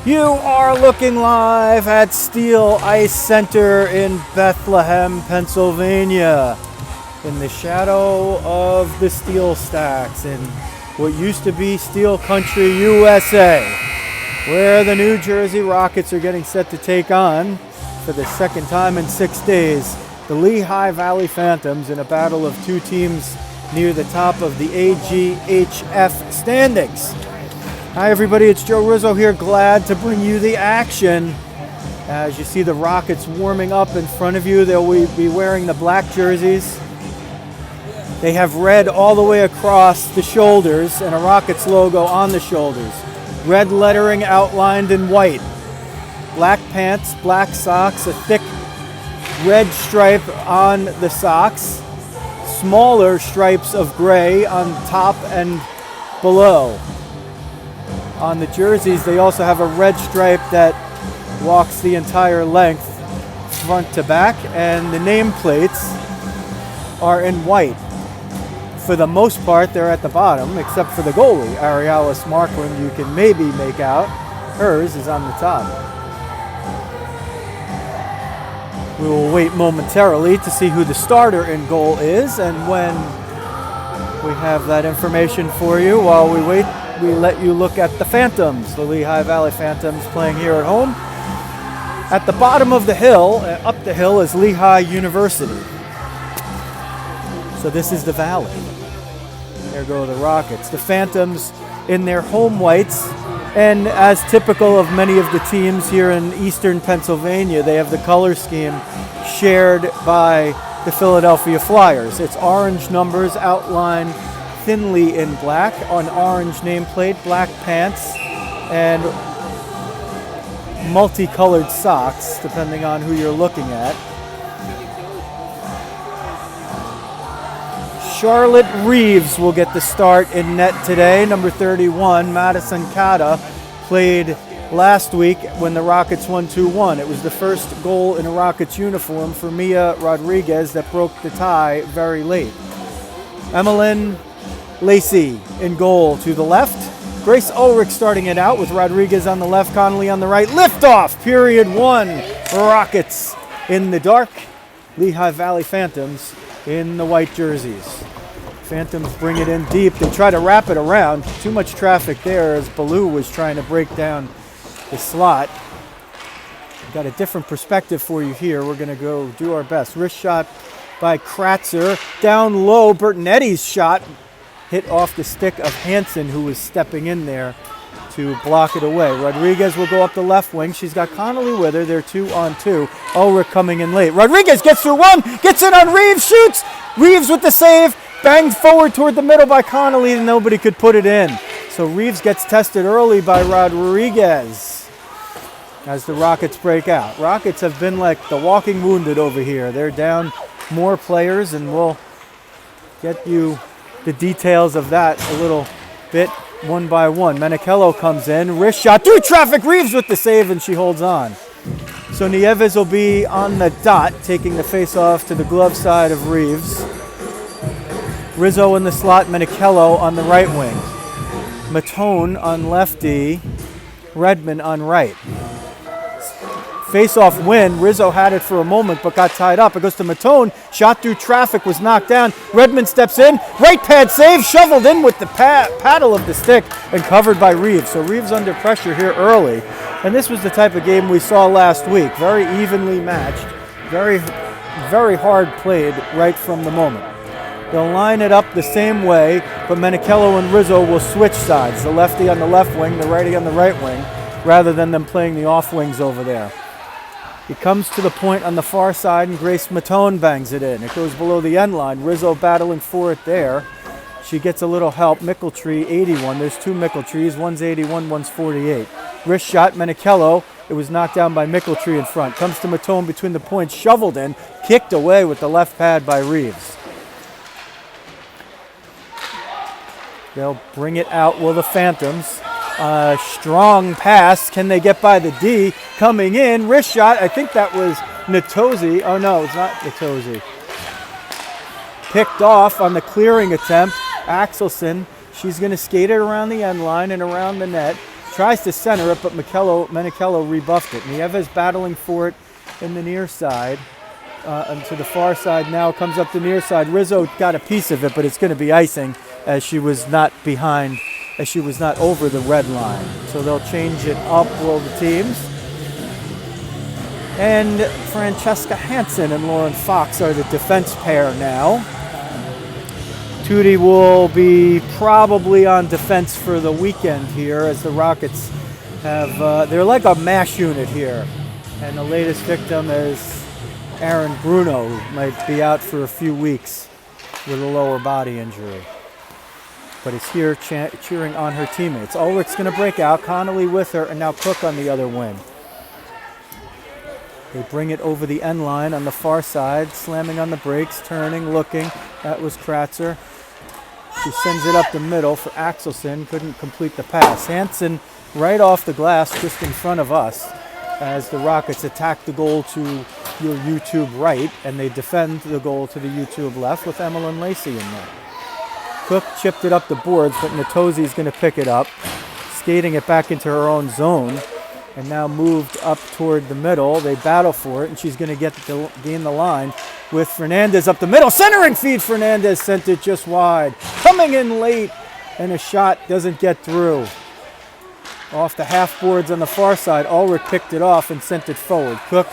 You are looking live at Steel Ice Center in Bethlehem, Pennsylvania, in the shadow of the steel stacks in what used to be Steel Country, USA, where the New Jersey Rockets are getting set to take on, for the second time in 6 days, the Lehigh Valley Phantoms in a battle of two teams near the top of the AGHF standings. Hi everybody, it's Joe Rizzo here, glad to bring you the action. As you see the Rockets warming up in front of you, they'll be wearing the black jerseys. They have red all the way across the shoulders and a Rockets logo on the shoulders. Red lettering outlined in white. Black pants, black socks, a thick red stripe on the socks. Smaller stripes of gray on top and below. On the jerseys, they also have a red stripe that walks the entire length, front to back, and the nameplates are in white. For the most part, they're at the bottom, except for the goalie, Arialis Markland. You can maybe make out. Hers is on the top. We will wait momentarily to see who the starter in goal is, and when we have that information for you, while we wait, we let you look at the Phantoms, the Lehigh Valley Phantoms playing here at home. At the bottom of the hill, up the hill, is Lehigh University. So this is the valley. There go the Rockets. The Phantoms in their home whites, and as typical of many of the teams here in eastern Pennsylvania, they have the color scheme shared by the Philadelphia Flyers. It's orange numbers outlined thinly in black on orange nameplate, black pants, and multicolored socks, depending on who you're looking at. Charlotte Reeves will get the start in net today. Number 31, Madison Cata, played last week when the Rockets won 2-1. It was the first goal in a Rockets uniform for Mia Rodriguez that broke the tie very late. Emmeline Lacey in goal to the left. Grace Ulrich starting it out with Rodriguez on the left, Connolly on the right. Liftoff, period one. Rockets in the dark. Lehigh Valley Phantoms in the white jerseys. Phantoms bring it in deep. They try to wrap it around. Too much traffic there as Ballou was trying to break down the slot. Got a different perspective for you here. We're going to go do our best. Wrist shot by Kratzer. Down low, Bertinetti's shot hit off the stick of Hansen, who was stepping in there to block it away. Rodriguez will go up the left wing. She's got Connolly with her. They're 2-on-2. Ulrich coming in late. Rodriguez gets through one, gets it on Reeves, shoots. Reeves with the save, banged forward toward the middle by Connolly, and nobody could put it in. So Reeves gets tested early by Rodriguez as the Rockets break out. Rockets have been like the walking wounded over here. They're down more players, and we'll get you the details of that a little bit one by one. Menichello comes in, wrist shot through traffic, Reeves with the save, and she holds on. So Nieves will be on the dot, taking the face-off to the glove side of Reeves. Rizzo in the slot, Menichello on the right wing. Matone on lefty, Redmond on right. Face-off win. Rizzo had it for a moment but got tied up. It goes to Matone. Shot through traffic, was knocked down. Redmond steps in. Right pad save. Shoveled in with the paddle of the stick and covered by Reeves. So Reeves under pressure here early. And this was the type of game we saw last week. Very evenly matched. Very, very hard played right from the moment. They'll line it up the same way, but Menichello and Rizzo will switch sides. The lefty on the left wing, the righty on the right wing, rather than them playing the off wings over there. He comes to the point on the far side, and Grace Matone bangs it in. It goes below the end line. Rizzo battling for it there. She gets a little help. Mickeltree, 81. There's two Mickeltrees. One's 81, one's 48. Wrist shot, Menichello. It was knocked down by Mickeltree in front. Comes to Matone between the points. Shoveled in. Kicked away with the left pad by Reeves. They'll bring it out, will the Phantoms. Strong pass. Can they get by the D? Coming in. Wrist shot. I think that was Natosi. Oh, no, it's not Natosi. Picked off on the clearing attempt. Axelson. She's going to skate it around the end line and around the net. tries to center it, but Menichello rebuffed it. Nieves battling for it in the near side. And to the far side now, comes up the near side. Rizzo got a piece of it, but it's going to be icing as she was not behind, as she was not over the red line. So they'll change it up, will the teams. And Francesca Hansen and Lauren Fox are the defense pair now. Tootie will be probably on defense for the weekend here, as the Rockets have, they're like a mash unit here. And the latest victim is Aaron Bruno, who might be out for a few weeks with a lower body injury. But is here cheering on her teammates. Ulrich's going to break out, Connolly with her, and now Cook on the other wing. They bring it over the end line on the far side, slamming on the brakes, turning, looking. That was Kratzer. She sends it up the middle for Axelson, couldn't complete the pass. Hansen right off the glass just in front of us as the Rockets attack the goal to your YouTube right, and they defend the goal to the YouTube left with Emmeline Lacey in there. Cook chipped it up the boards, but Natozi's going to pick it up, skating it back into her own zone, and now moved up toward the middle. They battle for it, and she's going to gain the line with Fernandez up the middle. Centering feed, Fernandez sent it just wide. Coming in late, and a shot doesn't get through. Off the half boards on the far side, Ulrich picked it off and sent it forward. Cook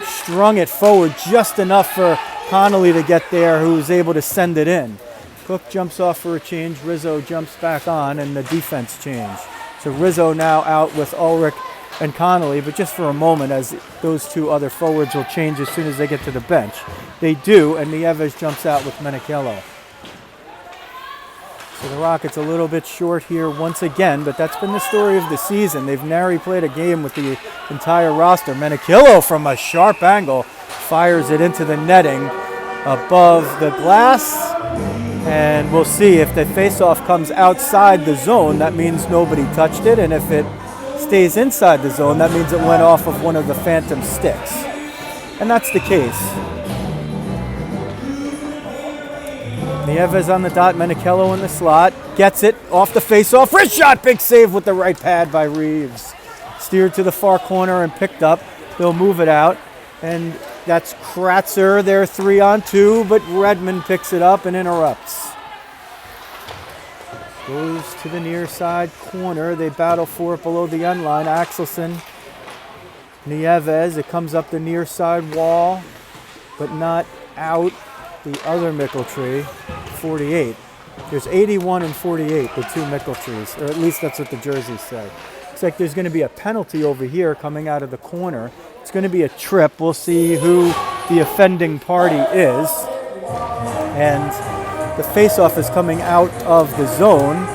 strung it forward just enough for Connolly to get there, who was able to send it in. Cook jumps off for a change. Rizzo jumps back on, and the defense change. So Rizzo now out with Ulrich and Connolly, but just for a moment, as those two other forwards will change as soon as they get to the bench. They do, and Nieves jumps out with Menichello. So the Rockets a little bit short here once again, but that's been the story of the season. They've nary played a game with the entire roster. Menichello from a sharp angle fires it into the netting above the glass, and we'll see if the faceoff comes outside the zone. That means nobody touched it, and if it stays inside the zone, that means it went off of one of the Phantom sticks. And that's the case. Nieves on the dot, Menichello in the slot, gets it off the face-off, wrist shot, big save with the right pad by Reeves. Steered to the far corner and picked up. They'll move it out, and that's Kratzer, they're 3-on-2, but Redmond picks it up and interrupts. Goes to the near side corner, they battle for it below the end line. Axelson, Nieves, it comes up the near side wall, but not out. The other Mickeltree, 48. There's 81 and 48, the two Mickeltrees, or at least that's what the jerseys say. Looks like there's going to be a penalty over here coming out of the corner. It's going to be a trip. We'll see who the offending party is. And the faceoff is coming out of the zone,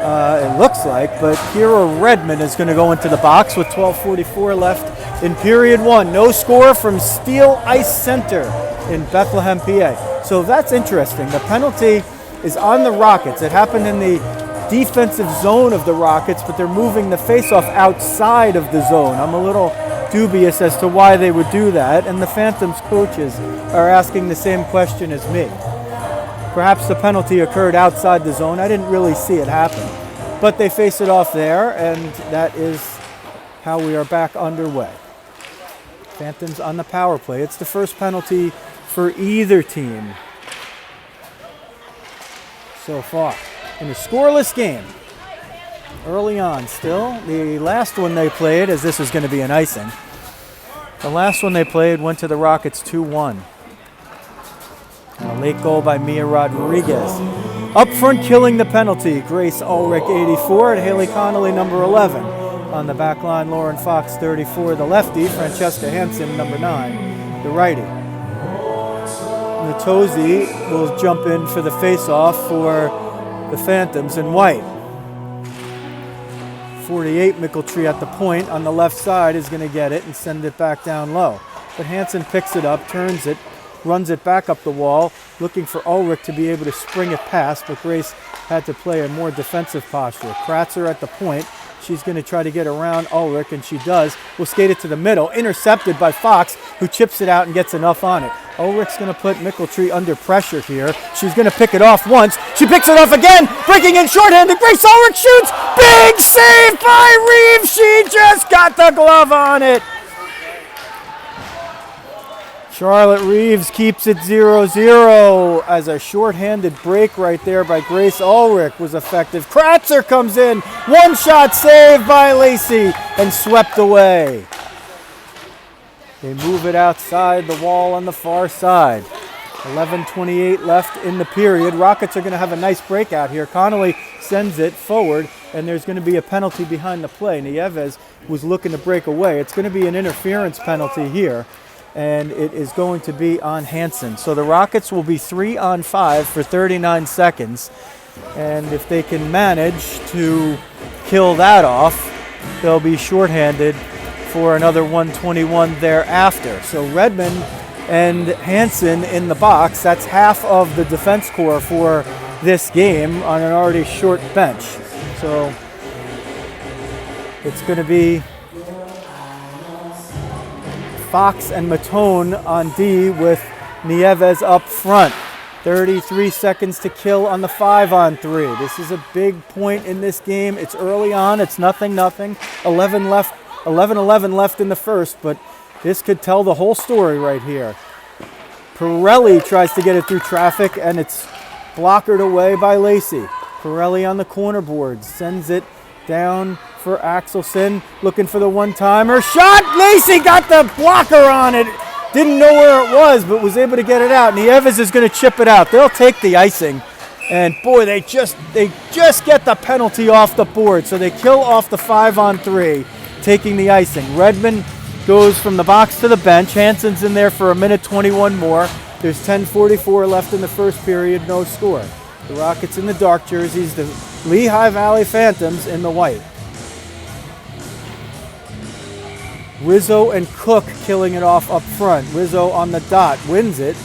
it looks like, but Kira Redmond is going to go into the box with 12:44 left in period one. No score from Steel Ice Center in Bethlehem, PA. So that's interesting. The penalty is on the Rockets. It happened in the defensive zone of the Rockets, but they're moving the faceoff outside of the zone. I'm a little dubious as to why they would do that, and the Phantoms coaches are asking the same question as me. Perhaps the penalty occurred outside the zone. I didn't really see it happen. But they face it off there, and that is how we are back underway. Phantoms on the power play. It's the first penalty for either team so far in a scoreless game. Early on still. The last one they played, as this was going to be an icing, the last one they played went to the Rockets 2-1. A late goal by Mia Rodriguez. Up front killing the penalty, Grace Ulrich, 84, and Haley Connolly, number 11. On the back line, Lauren Fox, 34, the lefty. Francesca Hansen, number 9, the righty. Natozi will jump in for the face-off for the Phantoms in white. 48, Mickeltree at the point on the left side is going to get it and send it back down low. But Hansen picks it up, turns it, runs it back up the wall, looking for Ulrich to be able to spring it past, but Grace had to play a more defensive posture. Kratzer at the point. She's going to try to get around Ulrich, and she does. Will skate it to the middle, intercepted by Fox, who chips it out and gets enough on it. Ulrich's going to put Mickeltree under pressure here. She's going to pick it off once. She picks it off again. Breaking in shorthanded. Grace Ulrich shoots. Big save by Reeves. She just got the glove on it. Charlotte Reeves keeps it 0-0 as a shorthanded break right there by Grace Ulrich was effective. Kratzer comes in. One-shot save by Lacey and swept away. They move it outside the wall on the far side. 11:28 left in the period. Rockets are going to have a nice breakout here. Connolly sends it forward, and there's going to be a penalty behind the play. Nieves was looking to break away. It's going to be an interference penalty here, and it is going to be on Hansen. So the Rockets will be 3-on-5 for 39 seconds, and if they can manage to kill that off, they'll be shorthanded for another 121 thereafter. So Redmond and Hansen in the box. That's half of the defense core for this game on an already short bench. So it's going to be Fox and Matone on D with Nieves up front. 33 seconds to kill on the 5-on-3. This is a big point in this game. It's early on. It's 0-0. 11 left in the first, but this could tell the whole story right here. Pirelli tries to get it through traffic, and it's blockered away by Lacey. Pirelli on the corner board sends it down for Axelson, looking for the one-timer. Shot! Lacey got the blocker on it. Didn't know where it was, but was able to get it out. Nieves is going to chip it out. They'll take the icing. And boy, they just get the penalty off the board. So they kill off the 5-on-3, taking the icing. Redmond goes from the box to the bench. Hansen's in there for 1:21 more. There's 10:44 left in the first period, no score. The Rockets in the dark jerseys, the Lehigh Valley Phantoms in the white. Rizzo and Cook killing it off up front. Rizzo on the dot, wins it.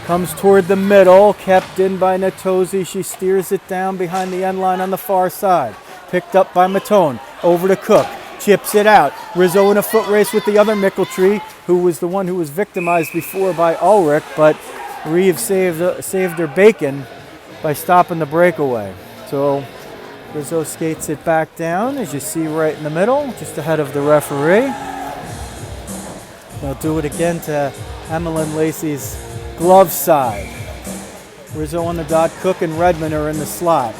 Comes toward the middle, kept in by Natosi. She steers it down behind the end line on the far side. Picked up by Matone. Over to Cook. Chips it out. Rizzo in a foot race with the other Mickeltree, who was the one who was victimized before by Ulrich, but Reeves saved her bacon by stopping the breakaway. So Rizzo skates it back down, as you see right in the middle, just ahead of the referee. They'll do it again to Emmeline Lacey's glove side. Rizzo on the dot. Cook and Redmond are in the slot.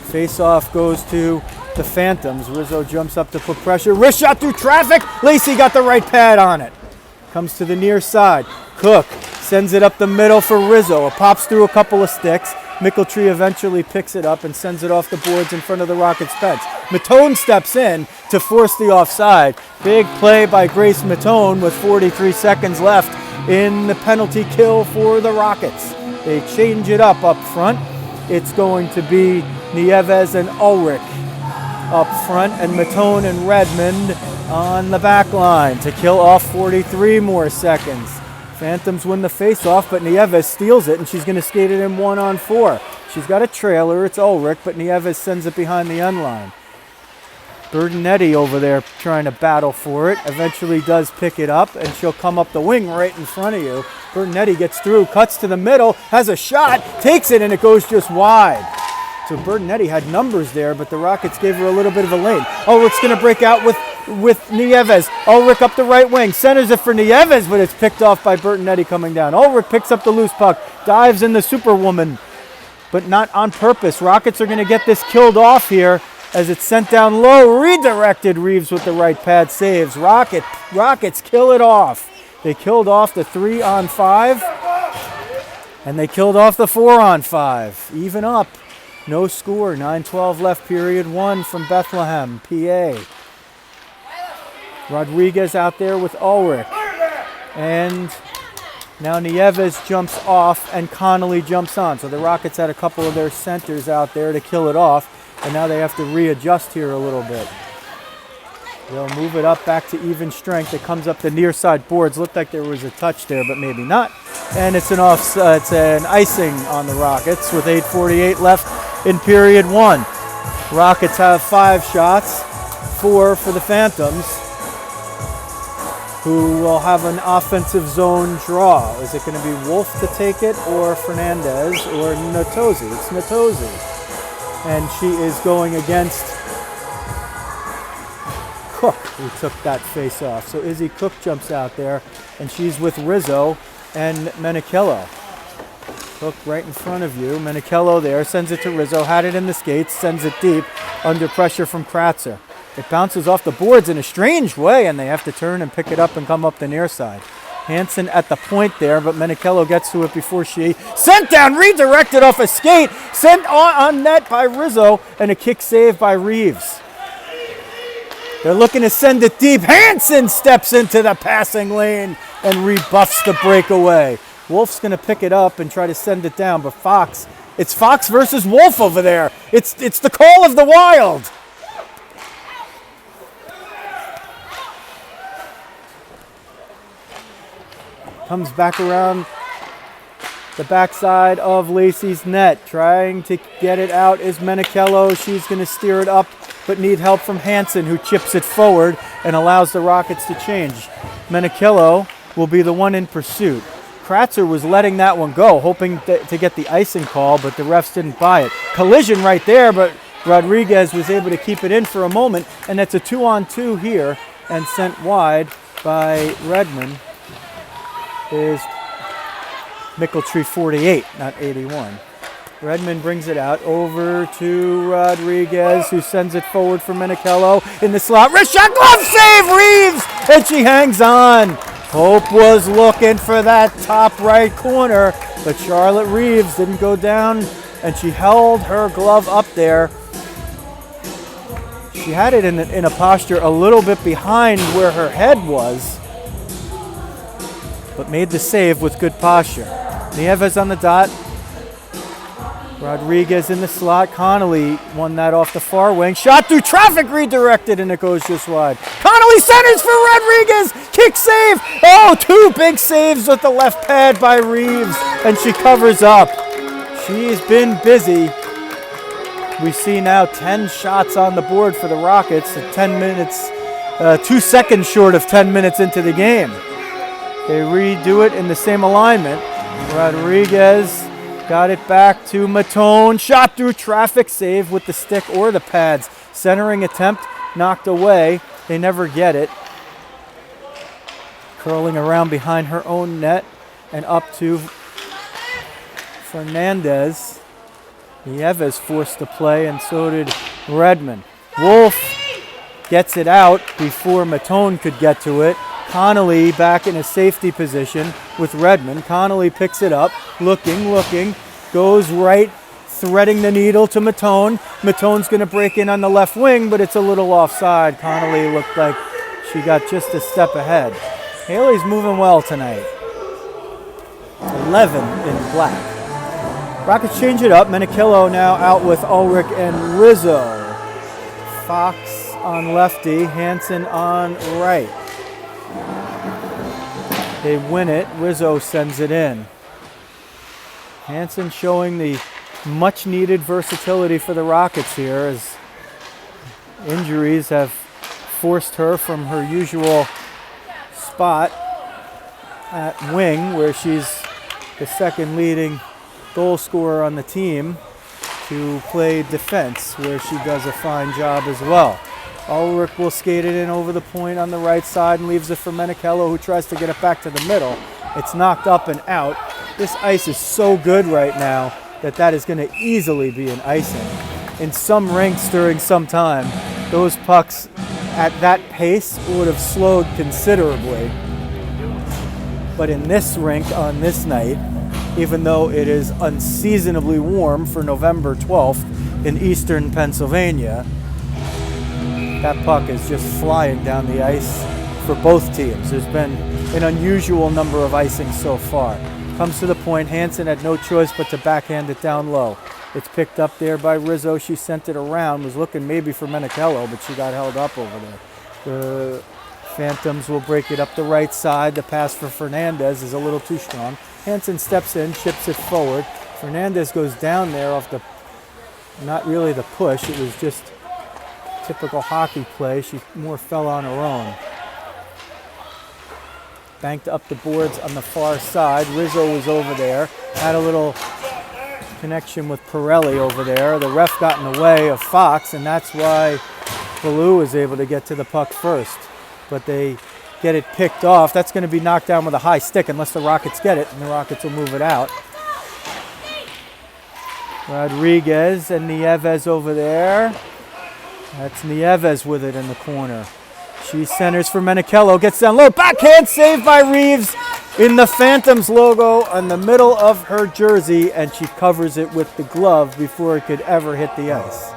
Face-off goes to the Phantoms. Rizzo jumps up to put pressure. Wrist shot through traffic. Lacey got the right pad on it. Comes to the near side. Cook sends it up the middle for Rizzo. It pops through a couple of sticks. Mickeltree eventually picks it up and sends it off the boards in front of the Rockets bench. Matone steps in to force the offside. Big play by Grace Matone with 43 seconds left in the penalty kill for the Rockets. They change it up front. It's going to be Nieves and Ulrich up front, and Matone and Redmond on the back line to kill off 43 more seconds. Phantoms win the face-off, but Nieves steals it, and she's going to skate it in 1-on-4. She's got a trailer. It's Ulrich, but Nieves sends it behind the end line. Bertinetti over there trying to battle for it. Eventually does pick it up, and she'll come up the wing right in front of you. Bertinetti gets through, cuts to the middle, has a shot, takes it, and it goes just wide. So Bertinetti had numbers there, but the Rockets gave her a little bit of a lane. Ulrich's going to break out with Nieves. Ulrich up the right wing. Centers it for Nieves, but it's picked off by Bertinetti coming down. Ulrich picks up the loose puck, dives in the Superwoman, but not on purpose. Rockets are going to get this killed off here as it's sent down low. Redirected. Reeves with the right pad saves. Rockets kill it off. They killed off the 3-on-5, and they killed off the 4-on-5. Even up. No score. 9:12 left, period 1 from Bethlehem, PA. Rodriguez out there with Ulrich. And now Nieves jumps off and Connolly jumps on. So the Rockets had a couple of their centers out there to kill it off. And now they have to readjust here a little bit. They'll move it up back to even strength. It comes up the near side boards. Looked like there was a touch there, but maybe not. And it's an icing on the Rockets with 8:48 left in period 1. Rockets have 5 shots, 4 for the Phantoms. who will have an offensive zone draw. Is it going to be Wolf to take it, or Fernandez, or Natosi? It's Natosi. And she is going against Cook, who took that face off. So Izzy Cook jumps out there, and she's with Rizzo and Menichello. Cook right in front of you. Menichello there, sends it to Rizzo, had it in the skates, sends it deep, under pressure from Kratzer. It bounces off the boards in a strange way, and they have to turn and pick it up and come up the near side. Hansen at the point there, but Menichello gets to it before she sent down, redirected off a skate, sent on net by Rizzo, and a kick save by Reeves. They're looking to send it deep. Hansen steps into the passing lane and rebuffs the breakaway. Wolf's going to pick it up and try to send it down, but Fox, it's Fox versus Wolf over there. It's the call of the Wild. Comes back around the backside of Lacey's net. Trying to get it out is Menichello. She's going to steer it up, but need help from Hansen, who chips it forward and allows the Rockets to change. Menichello will be the one in pursuit. Kratzer was letting that one go, hoping to get the icing call, but the refs didn't buy it. Collision right there, but Rodriguez was able to keep it in for a moment, and that's a 2-on-2 here, and sent wide by Redmond is Mickeltree 48, not 81. Redmond brings it out over to Rodriguez, who sends it forward for Menichello in the slot. Wrist shot, glove save, Reeves! And she hangs on. Hope was looking for that top right corner, but Charlotte Reeves didn't go down, and she held her glove up there. She had it in a posture a little bit behind where her head was, but made the save with good posture. Nieves on the dot. Rodriguez in the slot. Connolly won that off the far wing. Shot through traffic, redirected, and it goes just wide. Connolly centers for Rodriguez. Kick save. Oh, two big saves with the left pad by Reeves, and she covers up. She's been busy. We see now 10 shots on the board for the Rockets at 10 minutes, 2 seconds short of 10 minutes into the game. They redo it in the same alignment. Rodriguez got it back to Matone. Shot through traffic, save with the stick or the pads. Centering attempt knocked away. They never get it. Curling around behind her own net and up to Fernandez. Nieves forced to play, and so did Redmond. Wolf gets it out before Matone could get to it. Connolly back in a safety position with Redmond. Connolly picks it up, looking, goes right, threading the needle to Matone. Matone's going to break in on the left wing, but it's a little offside. Connolly looked like she got just a step ahead. Haley's moving well tonight. 11 in black. Rockets change it up. Menichello now out with Ulrich and Rizzo. Fox on lefty, Hansen on right. They win it. Rizzo sends it in. Hansen showing the much-needed versatility for the Rockets here, as injuries have forced her from her usual spot at wing, where she's the second leading goal scorer on the team, to play defense, where she does a fine job as well. Ulrich will skate it in over the point on the right side and leaves it for Menichello, who tries to get it back to the middle. It's knocked up and out. This ice is so good right now that is going to easily be an icing. In some rinks during some time, those pucks at that pace would have slowed considerably. But in this rink on this night, even though it is unseasonably warm for November 12th in eastern Pennsylvania, that puck is just flying down the ice for both teams. There's been an unusual number of icings so far. Comes to the point. Hansen had no choice but to backhand it down low. It's picked up there by Rizzo. She sent it around, was looking maybe for Menichello, but she got held up over there. The Phantoms will break it up the right side. The pass for Fernandez is a little too strong. Hansen steps in, chips it forward. Fernandez goes down there off the, not really the push, it was just typical hockey play. She more fell on her own. banked up the boards on the far side. Rizzo was over there, had a little connection with Pirelli over there. The ref got in the way of Fox, and that's why Ballou was able to get to the puck first. But they get it picked off. That's going to be knocked down with a high stick unless the Rockets get it, and the Rockets will move it out. Rodriguez and Nieves over there. That's Nieves with it in the corner. She centers for Menichello, gets down low, backhand save by Reeves in the Phantoms logo on the middle of her jersey, and she covers it with the glove before it could ever hit the ice.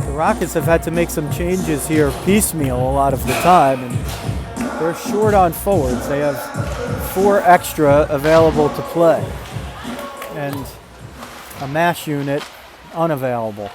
The Rockets have had to make some changes here piecemeal a lot of the time, and they're short on forwards. They have 4 extra available to play, and a MASH unit unavailable.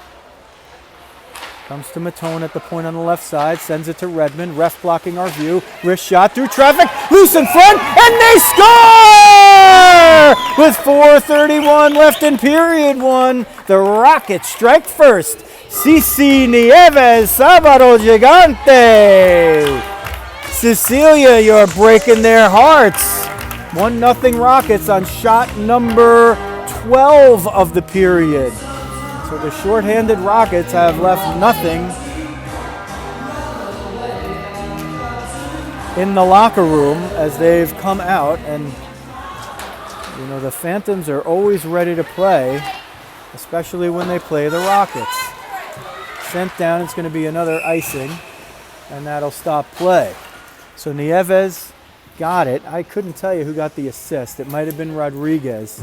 Comes to Matone at the point on the left side, sends it to Redmond, ref blocking our view, wrist shot through traffic, loose in front, and they score! With 4:31 left in period 1, the Rockets strike first. Cici Nieves, Sabado Gigante. Cecilia, you're breaking their hearts. 1-0 Rockets on shot number 12 of the period. So the shorthanded Rockets have left nothing in the locker room as they've come out, and you know the Phantoms are always ready to play, especially when they play the Rockets. Sent down, it's going to be another icing, and that'll stop play. So Nieves got it. I couldn't tell you who got the assist. It might have been Rodriguez.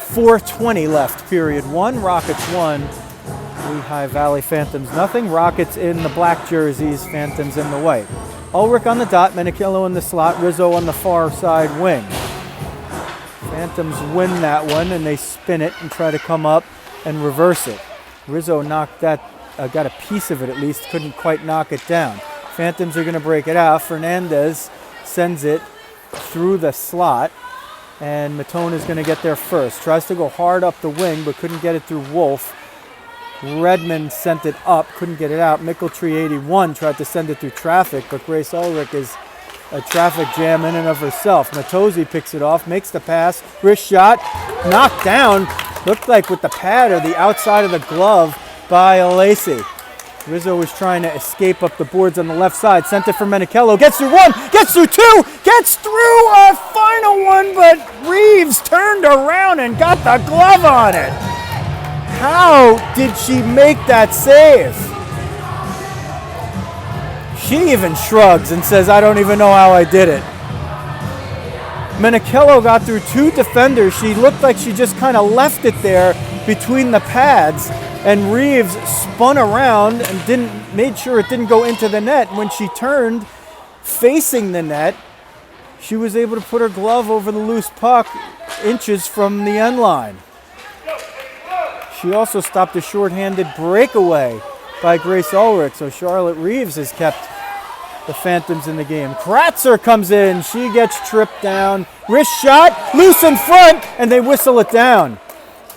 4:20 left, period 1. Rockets 1, Lehigh Valley Phantoms nothing. Rockets in the black jerseys, Phantoms in the white. Ulrich on the dot, Menichello in the slot, Rizzo on the far side wing. Phantoms win that one, and they spin it and try to come up and reverse it. Rizzo knocked that, got a piece of it at least, couldn't quite knock it down. Phantoms are going to break it out. Fernandez sends it through the slot, and Matone is going to get there first. Tries to go hard up the wing, but couldn't get it through Wolf. Redmond sent it up, couldn't get it out. Mickeltree, 81, tried to send it through traffic, but Grace Ulrich is a traffic jam in and of herself. Matozzi picks it off, makes the pass, wrist shot, knocked down. Looked like with the pad or the outside of the glove by Alesi. Rizzo was trying to escape up the boards on the left side. Sent it for Menichello. Gets through 1, gets through 2, gets through a final one, but Reeves turned around and got the glove on it. How did she make that save? She even shrugs and says, I don't even know how I did it. Menichello got through 2 defenders. She looked like she just kind of left it there between the pads, and Reeves spun around and made sure it didn't go into the net. When she turned facing the net, she was able to put her glove over the loose puck inches from the end line. She also stopped a shorthanded breakaway by Grace Ulrich, so Charlotte Reeves has kept the Phantoms in the game. Kratzer comes in. She gets tripped down. Wrist shot, loose in front, and they whistle it down.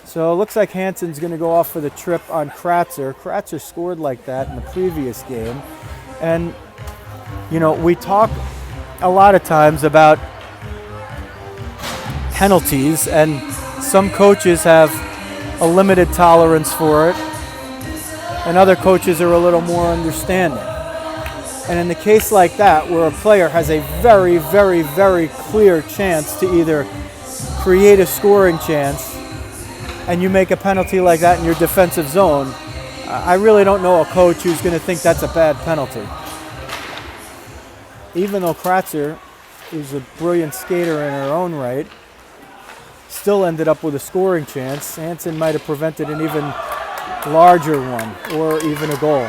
So it looks like Hansen's going to go off for the trip on Kratzer. Kratzer scored like that in the previous game. And, you know, we talk a lot of times about penalties, and some coaches have a limited tolerance for it, and other coaches are a little more understanding. And in the case like that, where a player has a very, very, very clear chance to either create a scoring chance, and you make a penalty like that in your defensive zone, I really don't know a coach who's going to think that's a bad penalty. Even though Kratzer is a brilliant skater in her own right, still ended up with a scoring chance. Hansen might have prevented an even larger one, or even a goal.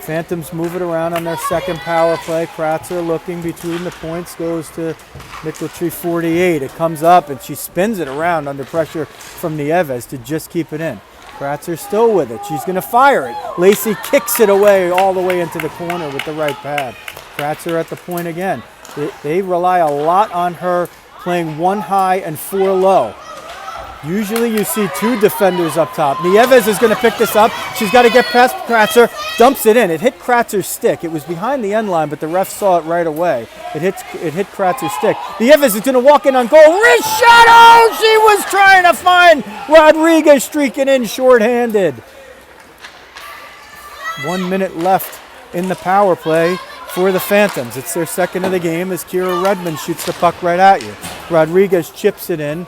Phantoms move it around on their second power play. Kratzer looking between the points, goes to Mickeltree, 48. It comes up and she spins it around under pressure from Nieves to just keep it in. Kratzer still with it. She's going to fire it. Lacey kicks it away all the way into the corner with the right pad. Kratzer at the point again. They rely a lot on her playing 1 high and 4 low. Usually you see two defenders up top. Nieves is going to pick this up. She's got to get past Kratzer. Dumps it in. It hit Kratzer's stick. It was behind the end line, but the ref saw it right away. It hit Kratzer's stick. Nieves is going to walk in on goal. Wrist shot! Oh, she was trying to find Rodriguez streaking in shorthanded. 1 minute left in the power play for the Phantoms. It's their second of the game as Kira Redmond shoots the puck right at you. Rodriguez chips it in.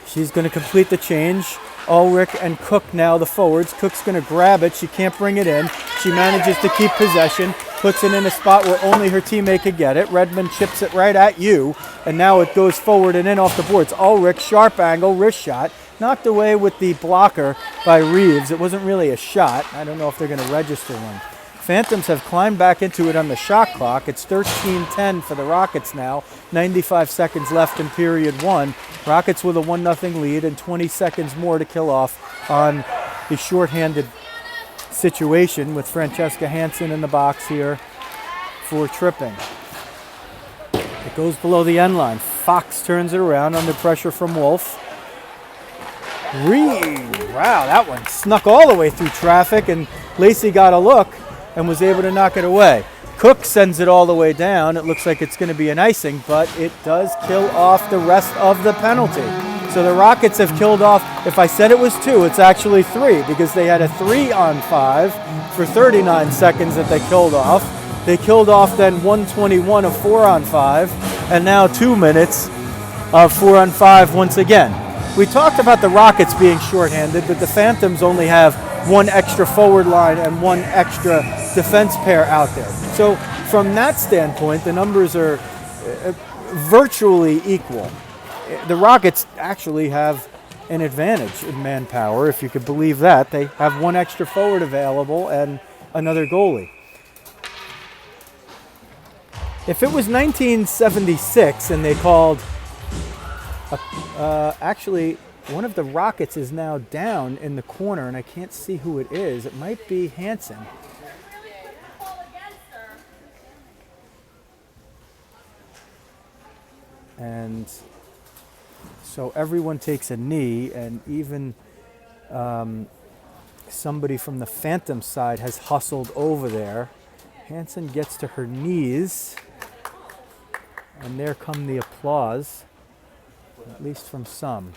She's going to complete the change. Ulrich and Cook now the forwards. Cook's going to grab it. She can't bring it in. She manages to keep possession, puts it in a spot where only her teammate could get it. Redmond chips it right at you, and now it goes forward and in off the boards. Ulrich, sharp angle, wrist shot, knocked away with the blocker by Reeves. It wasn't really a shot. I don't know if they're going to register one. Phantoms have climbed back into it on the shot clock. It's 13-10 for the Rockets now. 95 seconds left in period one. Rockets with a 1-0 lead and 20 seconds more to kill off on the shorthanded situation with Francesca Hansen in the box here for tripping. It goes below the end line. Fox turns it around under pressure from Wolf. Wow, that one snuck all the way through traffic, and Lacey got a look and was able to knock it away. Cook sends it all the way down. It looks like it's going to be an icing, but it does kill off the rest of the penalty. So the Rockets have killed off, if I said it was 2, it's actually 3, because they had a 3-on-5 for 39 seconds that they killed off. They killed off then 1:21 of 4-on-5, and now 2 minutes of 4-on-5 once again. We talked about the Rockets being shorthanded, but the Phantoms only have one extra forward line and one extra defense pair out there. So from that standpoint, the numbers are virtually equal. The Rockets actually have an advantage in manpower, if you could believe that. They have one extra forward available and another goalie. If it was 1976 and they called, actually, one of the Rockets is now down in the corner, and I can't see who it is. It might be Hansen. And so everyone takes a knee, and even somebody from the Phantom side has hustled over there. Hansen gets to her knees, and there come the applause, at least from some.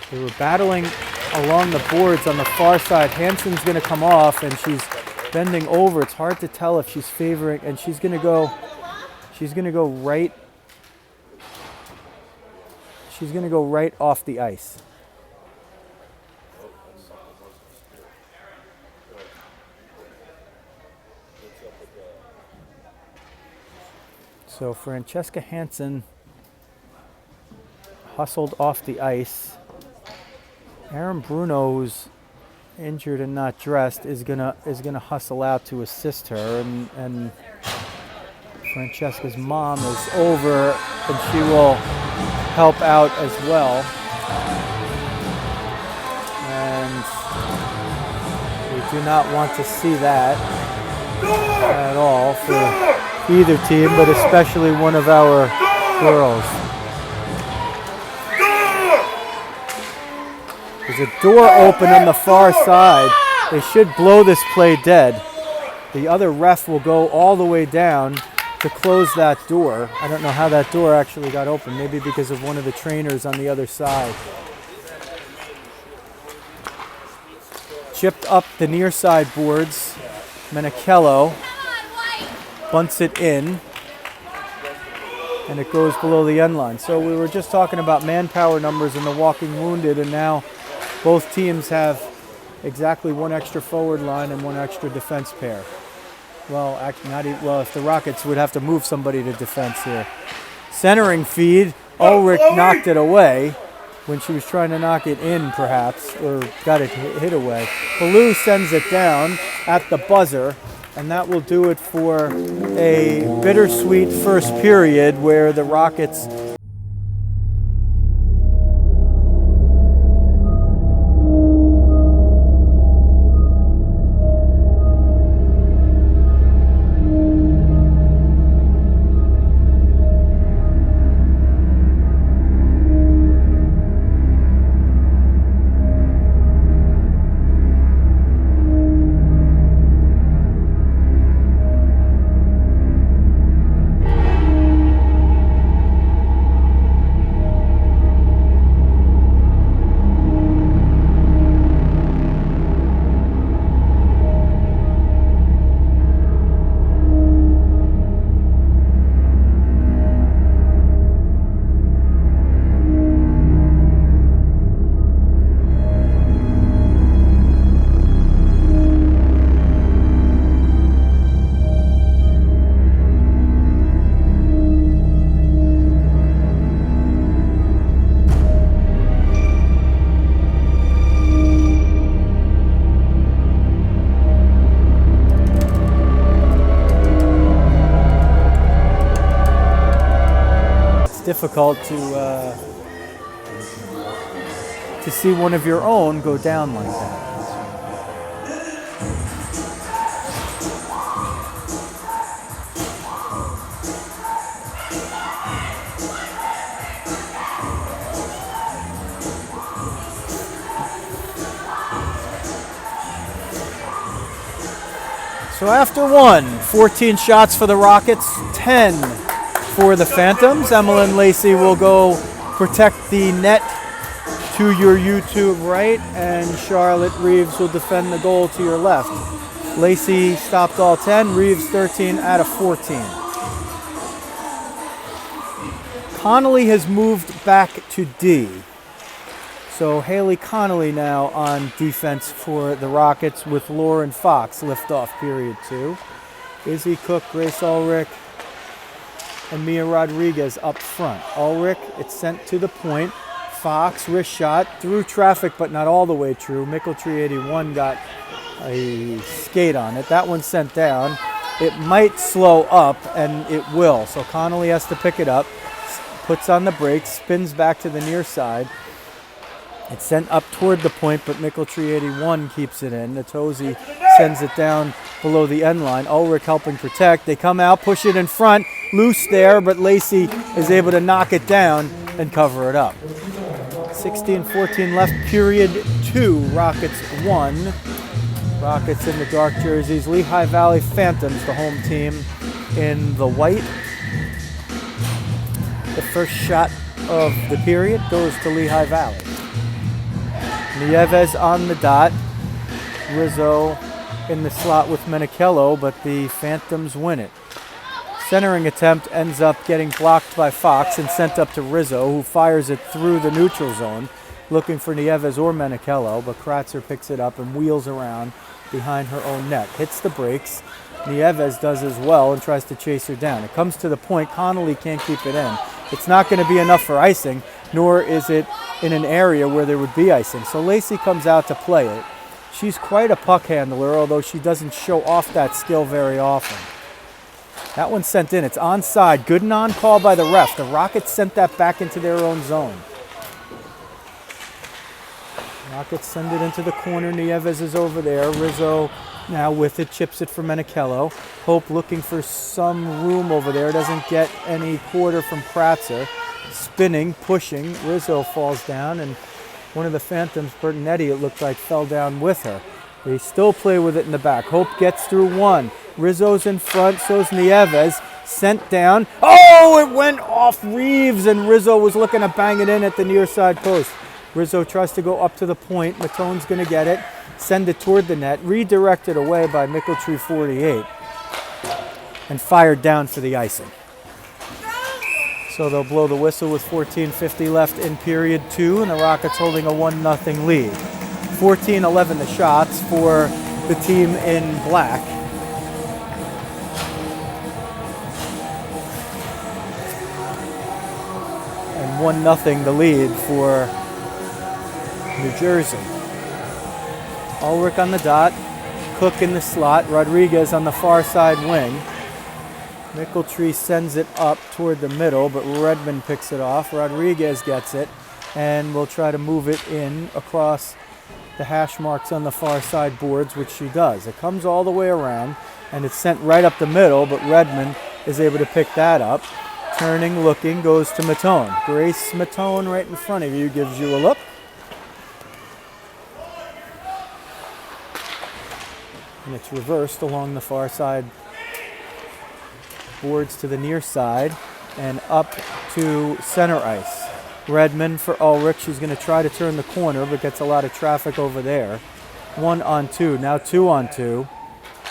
They were battling along the boards on the far side. Hansen's going to come off, and she's bending over. It's hard to tell if she's favoring, and she's going to go right. She's going to go right off the ice. So Francesca Hansen hustled off the ice. Aaron Bruno, who's injured and not dressed, is gonna hustle out to assist her, and Francesca's mom is over, and she will help out as well. And we do not want to see that at all for either team, but especially one of our girls. There's a door open on the far side. They should blow this play dead. The other ref will go all the way down to close that door. I don't know how that door actually got open. Maybe because of one of the trainers on the other side. Chipped up the near side boards. Menachello bunts it in, and it goes below the end line. So we were just talking about manpower numbers and the walking wounded, and now both teams have exactly one extra forward line and one extra defense pair. Well, actually, not even, well, if the Rockets would have to move somebody to defense here. Centering feed, Ulrich knocked it away when she was trying to knock it in, perhaps, or got it hit away. Ballou sends it down at the buzzer, and that will do it for a bittersweet first period where the Rockets difficult to see one of your own go down like that. So after 14 shots for the Rockets, 10 for the Phantoms. Emmeline Lacey will go protect the net to your YouTube right, and Charlotte Reeves will defend the goal to your left. Lacey stopped all 10, Reeves 13 out of 14. Connolly has moved back to D. So Haley Connolly now on defense for the Rockets with Lauren Fox lift off period 2. Izzy Cook, Grace Ulrich, and Mia Rodriguez up front. Ulrich, it's sent to the point. Fox, wrist shot, through traffic but not all the way through. Mickeltree 81 got a skate on it. That one's sent down. It might slow up, and it will. So Connolly has to pick it up, puts on the brakes, spins back to the near side. It's sent up toward the point, but Mickeltree 81 keeps it in. Natosi sends it down below the end line. Ulrich helping protect. They come out, push it in front. Loose there, but Lacey is able to knock it down and cover it up. 16-14 left, period 2. Rockets 1. Rockets in the dark jerseys. Lehigh Valley Phantoms, the home team, in the white. The first shot of the period goes to Lehigh Valley. Nieves on the dot. Rizzo in the slot with Menichello, but the Phantoms win it. Centering attempt ends up getting blocked by Fox and sent up to Rizzo, who fires it through the neutral zone, looking for Nieves or Menichello, but Kratzer picks it up and wheels around behind her own net. Hits the brakes. Nieves does as well and tries to chase her down. It comes to the point. Connolly can't keep it in. It's not going to be enough for icing, nor is it in an area where there would be icing. So Lacey comes out to play it. She's quite a puck handler, although she doesn't show off that skill very often. That one's sent in. It's onside. Good non-call by the ref. The Rockets sent that back into their own zone. Rockets send it into the corner. Nieves is over there. Rizzo now with it, chips it for Menichello. Hope looking for some room over there. Doesn't get any quarter from Kratzer. Spinning, pushing. Rizzo falls down, and one of the Phantoms, Bertinetti, it looked like, fell down with her. They still play with it in the back. Hope gets through one. Rizzo's in front, so's Nieves. Sent down. Oh, it went off Reeves, and Rizzo was looking to bang it in at the near side post. Rizzo tries to go up to the point. Matone's going to get it. Send it toward the net. Redirected away by Mickeltree 48. And fired down for the icing. So they'll blow the whistle with 14:50 left in period 2, and the Rockets holding a 1-0 lead. 14-11 the shots for the team in black. And 1-0 the lead for New Jersey. Ulrich on the dot, Cook in the slot, Rodriguez on the far side wing. Mickeltree sends it up toward the middle, but Redmond picks it off. Rodriguez gets it, and will try to move it in across the hash marks on the far side boards, which she does. It comes all the way around, and it's sent right up the middle, but Redmond is able to pick that up. Turning, looking, goes to Matone. Grace Matone right in front of you gives you a look. And it's reversed along the far side boards to the near side and up to center ice. Redmond for Ulrich. She's going to try to turn the corner, but gets a lot of traffic over there. 1-on-2, now 2-on-2.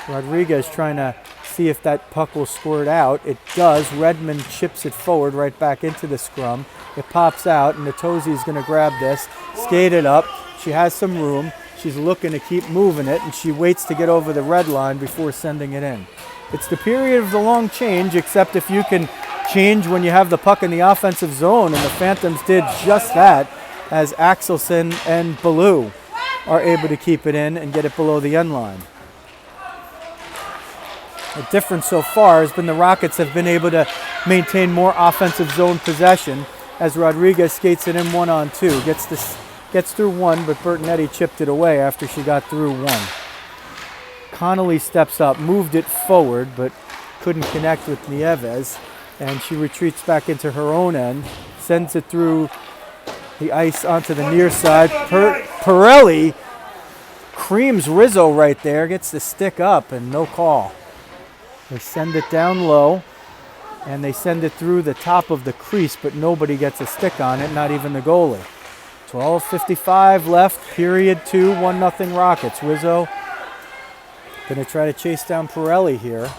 Rodriguez trying to see if that puck will squirt out. It does. Redmond chips it forward right back into the scrum. It pops out, and Natosi's going to grab this, skate it up. She has some room. She's looking to keep moving it, and she waits to get over the red line before sending it in. It's the period of the long change, except if you can change when you have the puck in the offensive zone, and the Phantoms did just that, as Axelson and Ballou are able to keep it in and get it below the end line. The difference so far has been the Rockets have been able to maintain more offensive zone possession as Rodriguez skates it in 1-on-2. Gets through one, but Bertonetti chipped it away after she got through one. Connolly steps up, moved it forward, but couldn't connect with Nieves, and she retreats back into her own end, sends it through the ice onto the near side. Pirelli creams Rizzo right there, gets the stick up, and no call. They send it down low, and they send it through the top of the crease, but nobody gets a stick on it, not even the goalie. 12:55 left, period 2, 1-0 Rockets. Rizzo going to try to chase down Pirelli here.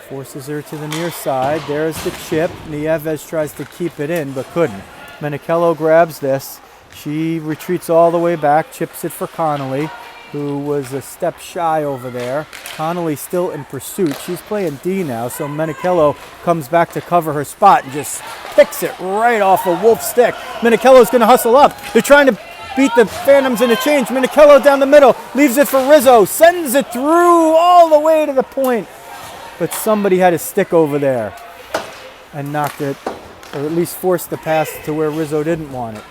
Forces her to the near side. There's the chip. Nieves tries to keep it in, but couldn't. Menichello grabs this. She retreats all the way back, chips it for Connolly, who was a step shy over there. Connolly still in pursuit. She's playing D now, so Menichello comes back to cover her spot and just picks it right off a Wolf stick. Menichello's going to hustle up. They're trying to beat the Phantoms in a change. Menichello down the middle, leaves it for Rizzo, sends it through all the way to the point. But somebody had a stick over there and knocked it, or at least forced the pass to where Rizzo didn't want it.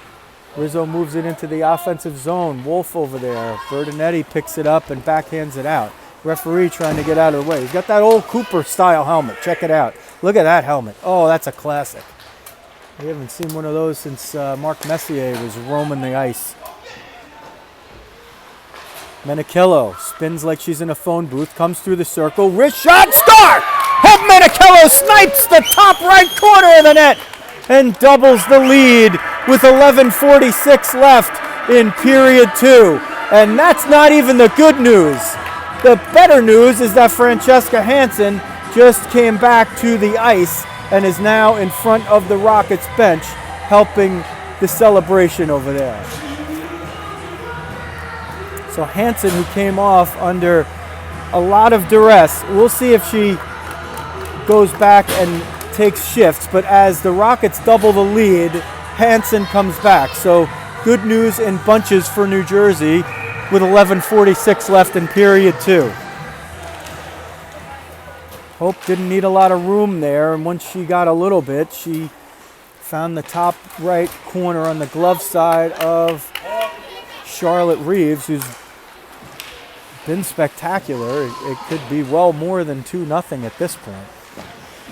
Rizzo moves it into the offensive zone. Wolf over there. Bertonetti picks it up and backhands it out. Referee trying to get out of the way. He's got that old Cooper-style helmet. Check it out. Look at that helmet. Oh, that's a classic. We haven't seen one of those since Marc Messier was roaming the ice. Menichello spins like she's in a phone booth, comes through the circle, wrist shot, score! Hope Menichello snipes the top right corner of the net and doubles the lead with 11:46 left in period 2. And that's not even the good news. The better news is that Francesca Hansen just came back to the ice and is now in front of the Rockets bench helping the celebration over there. So Hansen, who came off under a lot of duress, we'll see if she goes back and takes shifts, but as the Rockets double the lead, Hansen comes back. So good news in bunches for New Jersey with 11:46 left in period 2. Hope didn't need a lot of room there, and once she got a little bit, she found the top right corner on the glove side of Charlotte Reeves, who's been spectacular. It could be well more than 2-0 at this point.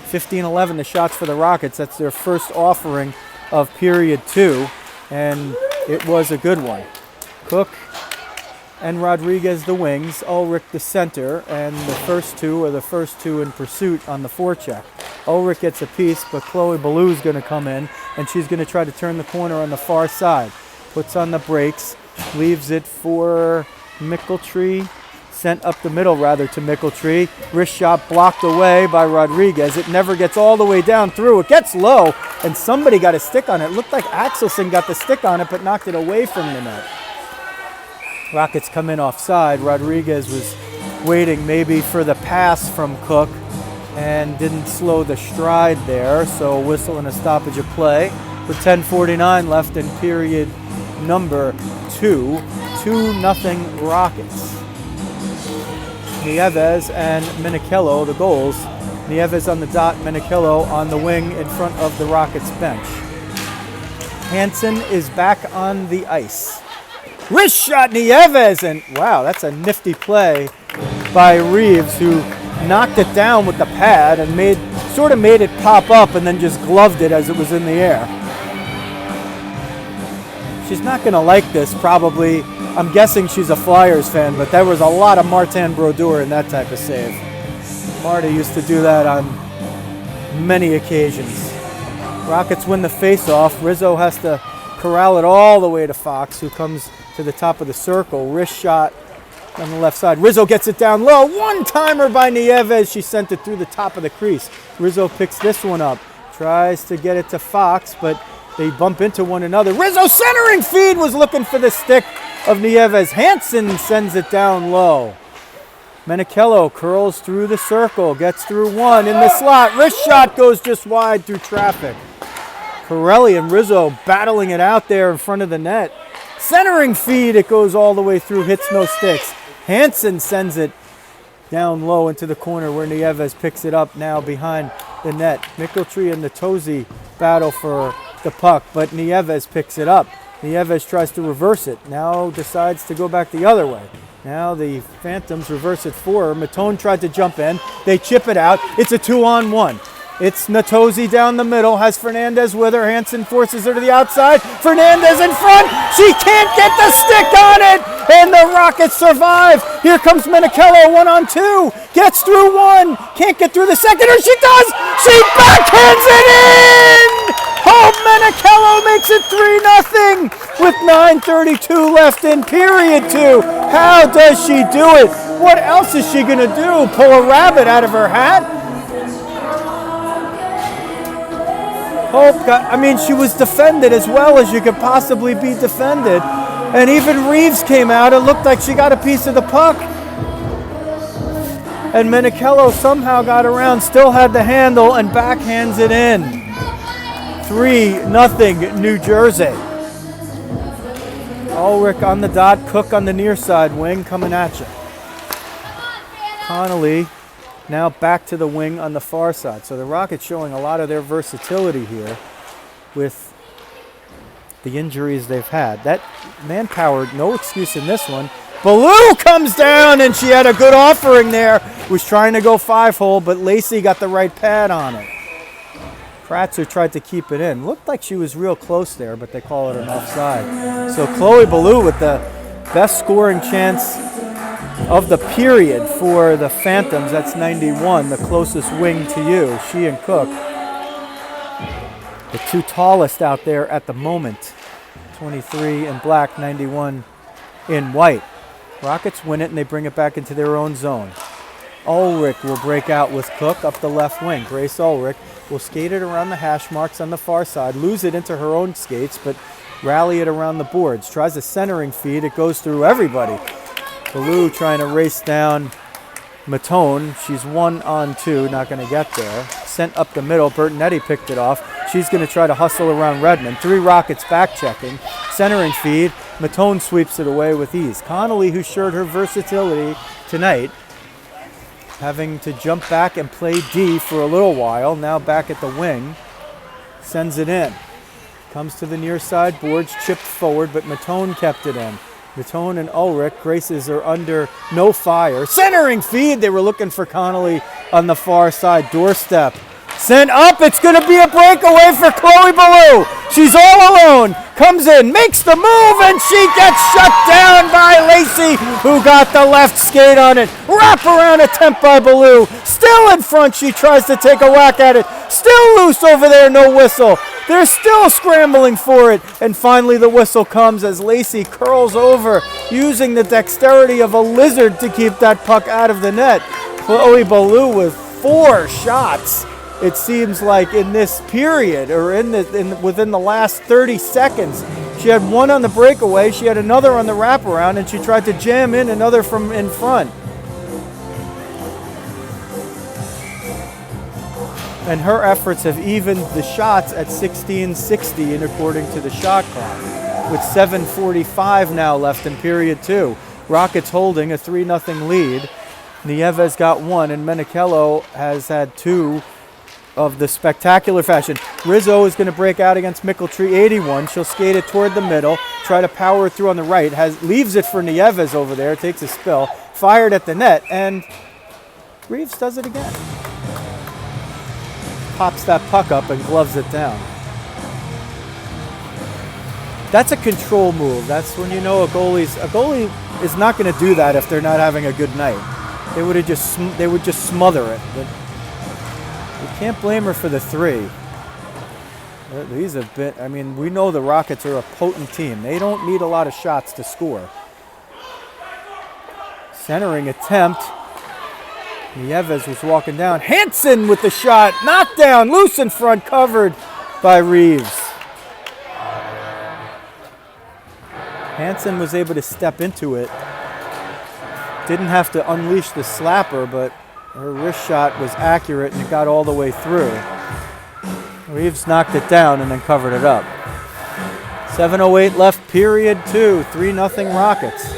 15-11 the shots for the Rockets. That's their first offering of period 2, and it was a good one. Cook and Rodriguez the wings, Ulrich the center, and the first two are the first two in pursuit on the forecheck. Ulrich gets a piece, but Chloe Ballew's going to come in, and she's going to try to turn the corner on the far side. Puts on the brakes, leaves it for Mickeltree, sent up the middle rather to Mickeltree. Wrist shot blocked away by Rodriguez. It never gets all the way down through. It gets low, and somebody got a stick on it. It looked like Axelson got the stick on it, but knocked it away from the net. Rockets come in offside. Rodriguez was waiting maybe for the pass from Cook and didn't slow the stride there, so a whistle and a stoppage of play with 10:49 left in period number 2. 2-0 Rockets. Nieves and Menichello, the goals. Nieves on the dot, Menichello on the wing in front of the Rockets bench. Hansen is back on the ice. Wrist shot, Nieves, and wow, that's a nifty play by Reeves, who knocked it down with the pad and made it pop up and then just gloved it as it was in the air. She's not going to like this, probably. I'm guessing she's a Flyers fan, but there was a lot of Martin Brodeur in that type of save. Marty used to do that on many occasions. Rockets win the face-off. Rizzo has to corral it all the way to Fox, who comes to the top of the circle. Wrist shot on the left side. Rizzo gets it down low. One-timer by Nieves. She sent it through the top of the crease. Rizzo picks this one up. Tries to get it to Fox, but they bump into one another. Rizzo centering feed, was looking for the stick of Nieves. Hansen sends it down low. Menichello curls through the circle, gets through one in the slot. Wrist shot goes just wide through traffic. Pirelli and Rizzo battling it out there in front of the net. Centering feed, it goes all the way through, hits no sticks. Hansen sends it down low into the corner where Nieves picks it up now behind the net. Micheltree and Natozzi battle for the puck, but Nieves picks it up. Nieves tries to reverse it, now decides to go back the other way. Now the Phantoms reverse it for her. Matone tried to jump in. They chip it out. It's a 2-on-1. It's Natozzi down the middle, has Fernandez with her. Hansen forces her to the outside. Fernandez in front. She can't get the stick on it, and the Rockets survive. Here comes Menichello, 1-on-2. Gets through one. Can't get through the second, or she does. She backhands it in. Oh, Menichello makes it 3-0 with 9:32 left in period 2. How does she do it? What else is she going to do? Pull a rabbit out of her hat? She was defended as well as you could possibly be defended. And even Reeves came out. It looked like she got a piece of the puck. And Menichello somehow got around, still had the handle, and backhands it in. 3-0 New Jersey. Ulrich on the dot, Cook on the near side wing coming at you. Connolly now back to the wing on the far side. So the Rockets showing a lot of their versatility here with the injuries they've had. That manpower, no excuse in this one. Ballou comes down, and she had a good offering there. Was trying to go 5-hole, but Lacey got the right pad on it. Kratzer tried to keep it in. Looked like she was real close there, but they call it an offside. So Chloe Ballou with the best scoring chance of the period for the Phantoms. That's 91, the closest wing to you. She and Cook, the two tallest out there at the moment. 23 in black, 91 in white. Rockets win it, and they bring it back into their own zone. Ulrich will break out with Cook up the left wing. Grace Ulrich will skate it around the hash marks on the far side, lose it into her own skates, but rally it around the boards. Tries a centering feed. It goes through everybody. Ballou trying to race down Matone. She's 1-on-2, not going to get there. Sent up the middle. Bertonetti picked it off. She's going to try to hustle around Redmond. 3 Rockets back checking. Centering feed. Matone sweeps it away with ease. Connolly, who showed her versatility tonight, having to jump back and play D for a little while. Now back at the wing. Sends it in. Comes to the near side. Boards chipped forward, but Matone kept it in. Matone and Ulrich. Graces are under no fire. Centering feed. They were looking for Connolly on the far side. Doorstep. Sent up. It's going to be a breakaway for Chloe Ballou. She's all alone. Comes in, makes the move, and she gets shut down by Lacey, who got the left skate on it. Wrap around attempt by Ballou. Still in front. She tries to take a whack at it. Still loose over there. No whistle. They're still scrambling for it. And finally the whistle comes as Lacey curls over, using the dexterity of a lizard to keep that puck out of the net. Chloe Ballou with 4 shots, it seems like, in this period, or within the last 30 seconds. She had 1 on the breakaway, she had another on the wraparound, and she tried to jam in another from in front. And her efforts have evened the shots at 16-16 according to the shot clock, with 7:45 now left in period 2. Rockets holding a 3-0 lead. Nieves got 1, and Menichello has had 2 of the spectacular fashion. Rizzo is going to break out against Micheltree, 81. She'll skate it toward the middle, try to power it through on the right, leaves it for Nieves over there, takes a spill, fired at the net, and Reeves does it again. Pops that puck up and gloves it down. That's a control move. That's when you know a goalie is not going to do that if they're not having a good night. They would just smother it. But you can't blame her for the 3. These have been, we know the Rockets are a potent team. They don't need a lot of shots to score. Centering attempt. Nieves was walking down. Hansen with the shot. Knocked down. Loose in front. Covered by Reeves. Hansen was able to step into it. Didn't have to unleash the slapper, but her wrist shot was accurate and it got all the way through. Reeves knocked it down and then covered it up. 7:08 left, period 2. 3-0 Rockets.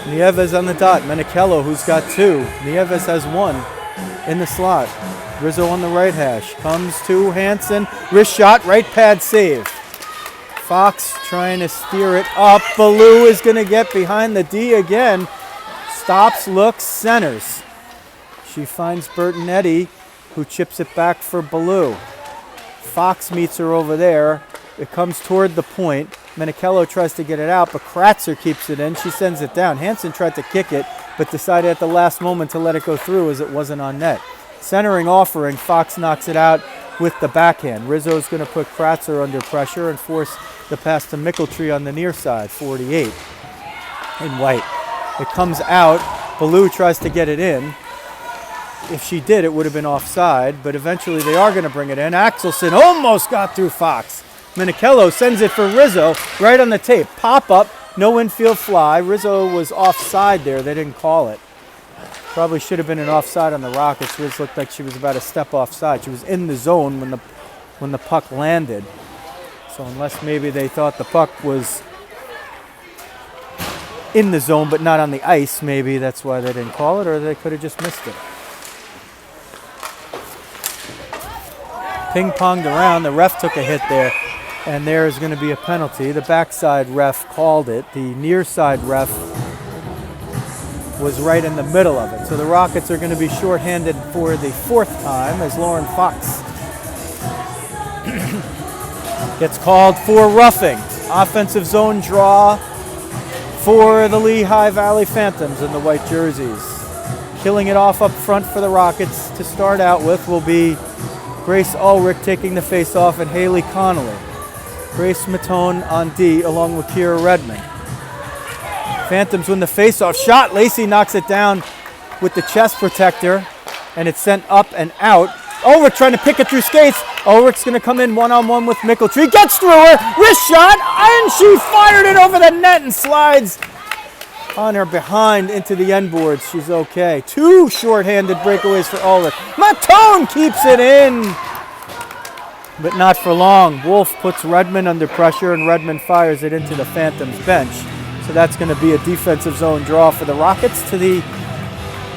Nieves on the dot. Menichello, who's got 2. Nieves has 1 in the slot. Rizzo on the right hash. Comes to Hansen. Wrist shot, right pad save. Fox trying to steer it up. Ballou is going to get behind the D again. Stops, looks, centers. She finds Bertonetti, who chips it back for Ballou. Fox meets her over there. It comes toward the point. Menichello tries to get it out, but Kratzer keeps it in. She sends it down. Hansen tried to kick it, but decided at the last moment to let it go through as it wasn't on net. Centering offering, Fox knocks it out with the backhand. Rizzo's going to put Kratzer under pressure and force the pass to Mickeltree on the near side, 48 in white. It comes out. Ballou tries to get it in. If she did, it would have been offside, but eventually they are going to bring it in. Axelson almost got through Fox. Menichello sends it for Rizzo right on the tape. Pop up, no infield fly. Rizzo was offside there. They didn't call it. Probably should have been an offside on the Rockets. Riz looked like she was about a step offside. She was in the zone when the puck landed. So unless maybe they thought the puck was in the zone but not on the ice, maybe that's why they didn't call it, or they could have just missed it. Ping-ponged around. The ref took a hit there, and there is going to be a penalty. The backside ref called it. The near side ref was right in the middle of it. So the Rockets are going to be shorthanded for the fourth time as Lauren Fox gets called for roughing. Offensive zone draw for the Lehigh Valley Phantoms in the white jerseys. Killing it off up front for the Rockets to start out with will be Grace Ulrich taking the face-off and Haley Connolly. Grace Matone on D along with Kira Redmond. Phantoms win the face-off shot. Lacey knocks it down with the chest protector, and it's sent up and out. Ulrich trying to pick it through skates. Ulrich's going to come in one-on-one with Mickeltree. Gets through her. Wrist shot, and she fired it over the net and slides on her behind into the end boards. She's okay. Two shorthanded breakaways for Ulrich. Matone keeps it in, but not for long. Wolf puts Redmond under pressure, and Redmond fires it into the Phantoms bench. So that's going to be a defensive zone draw for the Rockets to the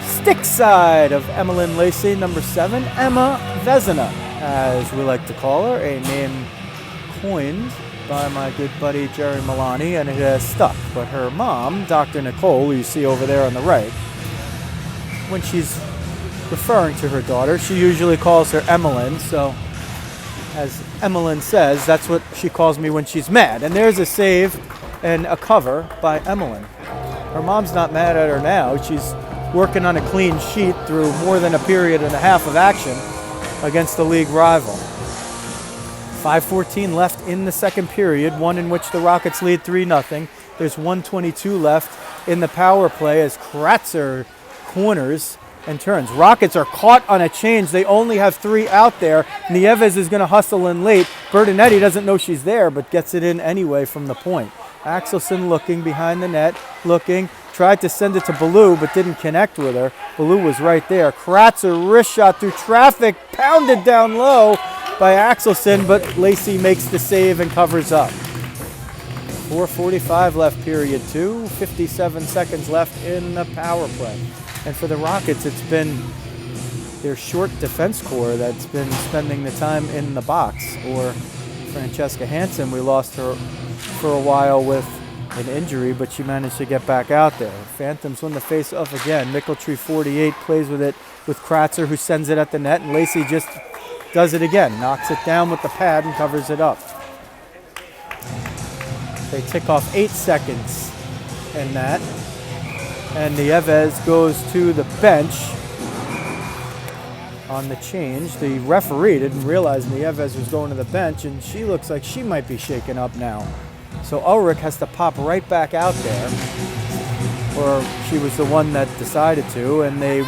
stick side of Emmeline Lacey, number 7, Emma Vezina, as we like to call her, a name coined by my good buddy Jerry Milani, and it has stuck. But her mom, Dr. Nicole, who you see over there on the right, when she's referring to her daughter, she usually calls her Emmeline. So as Emmeline says, that's what she calls me when she's mad. And there's a save and a cover by Emmeline. Her mom's not mad at her now. She's working on a clean sheet through more than a period and a half of action against the league rival. 5:14 left in the second period, one in which the Rockets lead 3-0. There's 1:22 left in the power play as Kratzer corners and turns. Rockets are caught on a change. They only have 3 out there. Nieves is going to hustle in late. Bertonetti doesn't know she's there, but gets it in anyway from the point. Axelson looking behind the net, looking. Tried to send it to Ballou, but didn't connect with her. Ballou was right there. Kratzer wrist shot through traffic, pounded down low by Axelson, but Lacey makes the save and covers up. 4:45 left period 2, 57 seconds left in the power play. And for the Rockets, it's been their short defense core that's been spending the time in the box. Or Francesca Hansen, we lost her for a while with an injury, but she managed to get back out there. Phantoms win the face-off again. Mickeltree, 48, plays with it with Kratzer, who sends it at the net, and Lacey just does it again. Knocks it down with the pad and covers it up. They tick off 8 seconds in that. And Nieves goes to the bench on the change. The referee didn't realize Nieves was going to the bench, and she looks like she might be shaken up now. So Ulrich has to pop right back out there, or she was the one that decided to, and they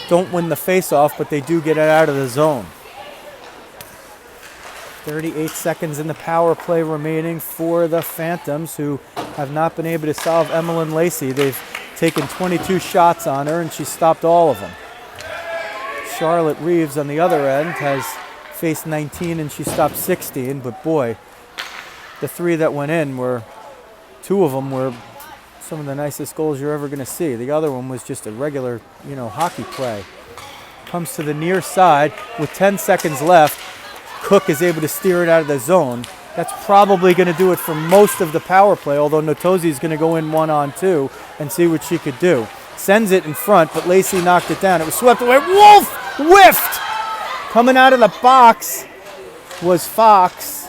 don't win the face-off, but they do get it out of the zone. 38 seconds in the power play remaining for the Phantoms, who have not been able to solve Emmeline Lacey. They've taken 22 shots on her, and she stopped all of them. Charlotte Reeves on the other end has faced 19, and she stopped 16, but boy, the 3 that went in were, 2 of them were some of the nicest goals you're ever going to see. The other one was just a regular, hockey play. comes to the near side with 10 seconds left. Cook is able to steer it out of the zone. That's probably going to do it for most of the power play, although Notozi is going to go in 1-on-2 and see what she could do. Sends it in front, but Lacey knocked it down. It was swept away. Wolf whiffed! Coming out of the box was Fox.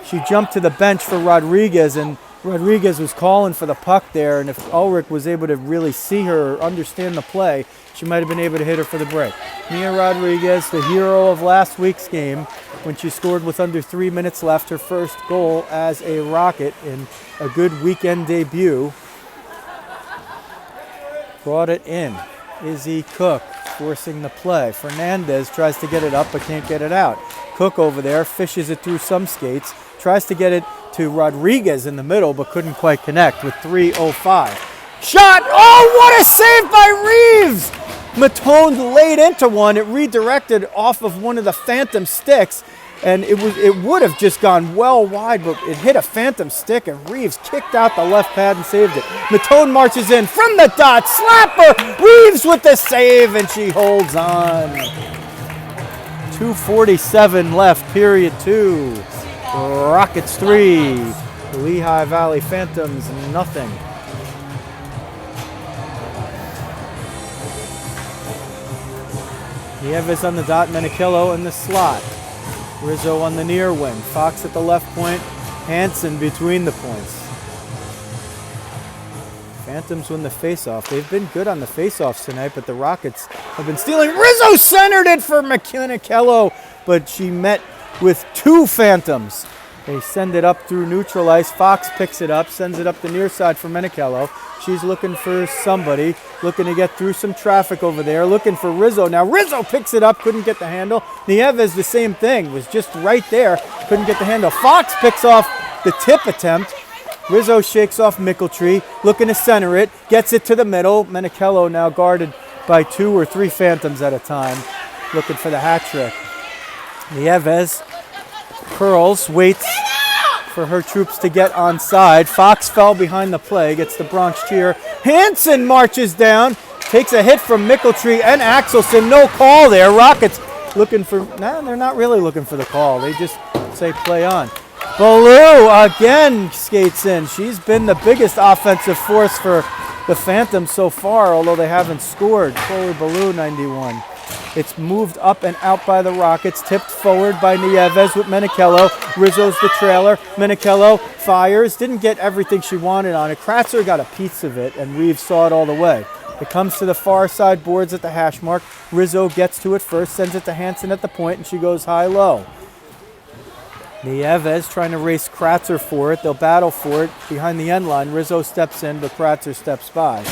She jumped to the bench for Rodriguez, and Rodriguez was calling for the puck there, and if Ulrich was able to really see her or understand the play, she might have been able to hit her for the break. Mia Rodriguez, the hero of last week's game, when she scored with under 3 minutes left, her first goal as a Rocket in a good weekend debut. Brought it in. Izzy Cook forcing the play. Fernandez tries to get it up but can't get it out. Cook over there fishes it through some skates, tries to get it to Rodriguez in the middle but couldn't quite connect with 3:05. Shot! Oh, what a save by Reeves! Matone laid into one. It redirected off of one of the Phantom sticks, and it would have just gone well wide, but it hit a Phantom stick, and Reeves kicked out the left pad and saved it. Matone marches in from the dot, slapper! Reeves with the save, and she holds on. 2:47 left, period 2. Rockets 3, Lehigh Valley Phantoms nothing. Nieves on the dot, Menichello in the slot. Rizzo on the near wing. Fox at the left point. Hansen between the points. Phantoms win the faceoff. They've been good on the faceoffs tonight, but the Rockets have been stealing. Rizzo centered it for Menichello, but she met with 2 Phantoms. They send it up through neutral ice. Fox picks it up, sends it up the near side for Menichello. She's looking for somebody, looking to get through some traffic over there, looking for Rizzo. Now Rizzo picks it up, couldn't get the handle. Nieves, the same thing, was just right there, couldn't get the handle. Fox picks off the tip attempt. Rizzo shakes off Mickeltree, looking to center it, gets it to the middle. Menichello now guarded by 2 or 3 Phantoms at a time, looking for the hat trick. Nieves curls, waits for her troops to get onside. Fox fell behind the play, gets the Bronx cheer. Hansen marches down, takes a hit from Mickeltree and Axelson. No call there. Rockets looking for, no, they're not really looking for the call. They just say play on. Ballou again skates in. She's been the biggest offensive force for the Phantoms so far, although they haven't scored. Chloe Ballou, 91. It's moved up and out by the Rockets, tipped forward by Nieves with Menichello. Rizzo's the trailer. Menichello fires, didn't get everything she wanted on it. Kratzer got a piece of it, and Reeves saw it all the way. It comes to the far side boards at the hash mark. Rizzo gets to it first, sends it to Hansen at the point, and she goes high-low. Nieves trying to race Kratzer for it. They'll battle for it behind the end line. Rizzo steps in, but Kratzer steps by.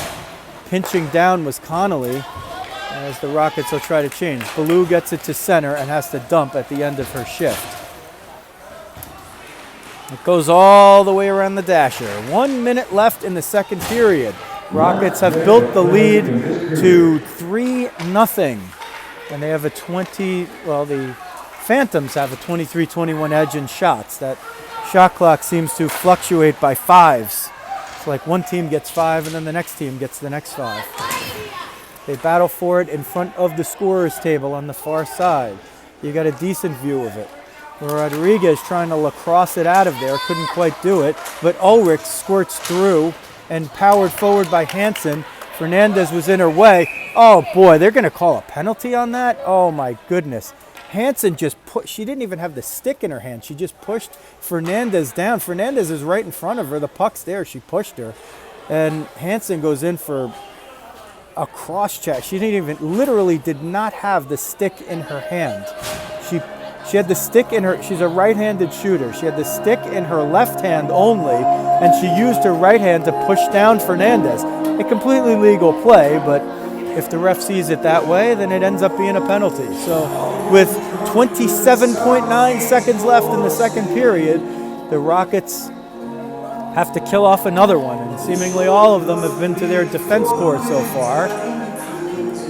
Pinching down was Connolly, as the Rockets will try to change. Ballou gets it to center and has to dump at the end of her shift. It goes all the way around the dasher. 1 minute left in the second period. Rockets have built the lead to 3-0. And they have a the Phantoms have a 23-21 edge in shots. That shot clock seems to fluctuate by 5s. It's like one team gets 5 and then the next team gets the next 5. They battle for it in front of the scorer's table on the far side. You got a decent view of it. Rodriguez trying to lacrosse it out of there, couldn't quite do it, but Ulrich squirts through and powered forward by Hansen. Fernandez was in her way. Oh boy, they're gonna call a penalty on that? Oh my goodness. Hansen just she didn't even have the stick in her hand. She just pushed Fernandez down. Fernandez is right in front of her. The puck's there, she pushed her. And Hansen goes in for a cross check. She literally did not have the stick in her hand. She had the stick in her, she's a right-handed shooter. She had the stick in her left hand only, and she used her right hand to push down Fernandez. A completely legal play, but if the ref sees it that way, then it ends up being a penalty. So with 27.9 seconds left in the second period, the Rockets have to kill off another one, and seemingly all of them have been to their defense corps so far,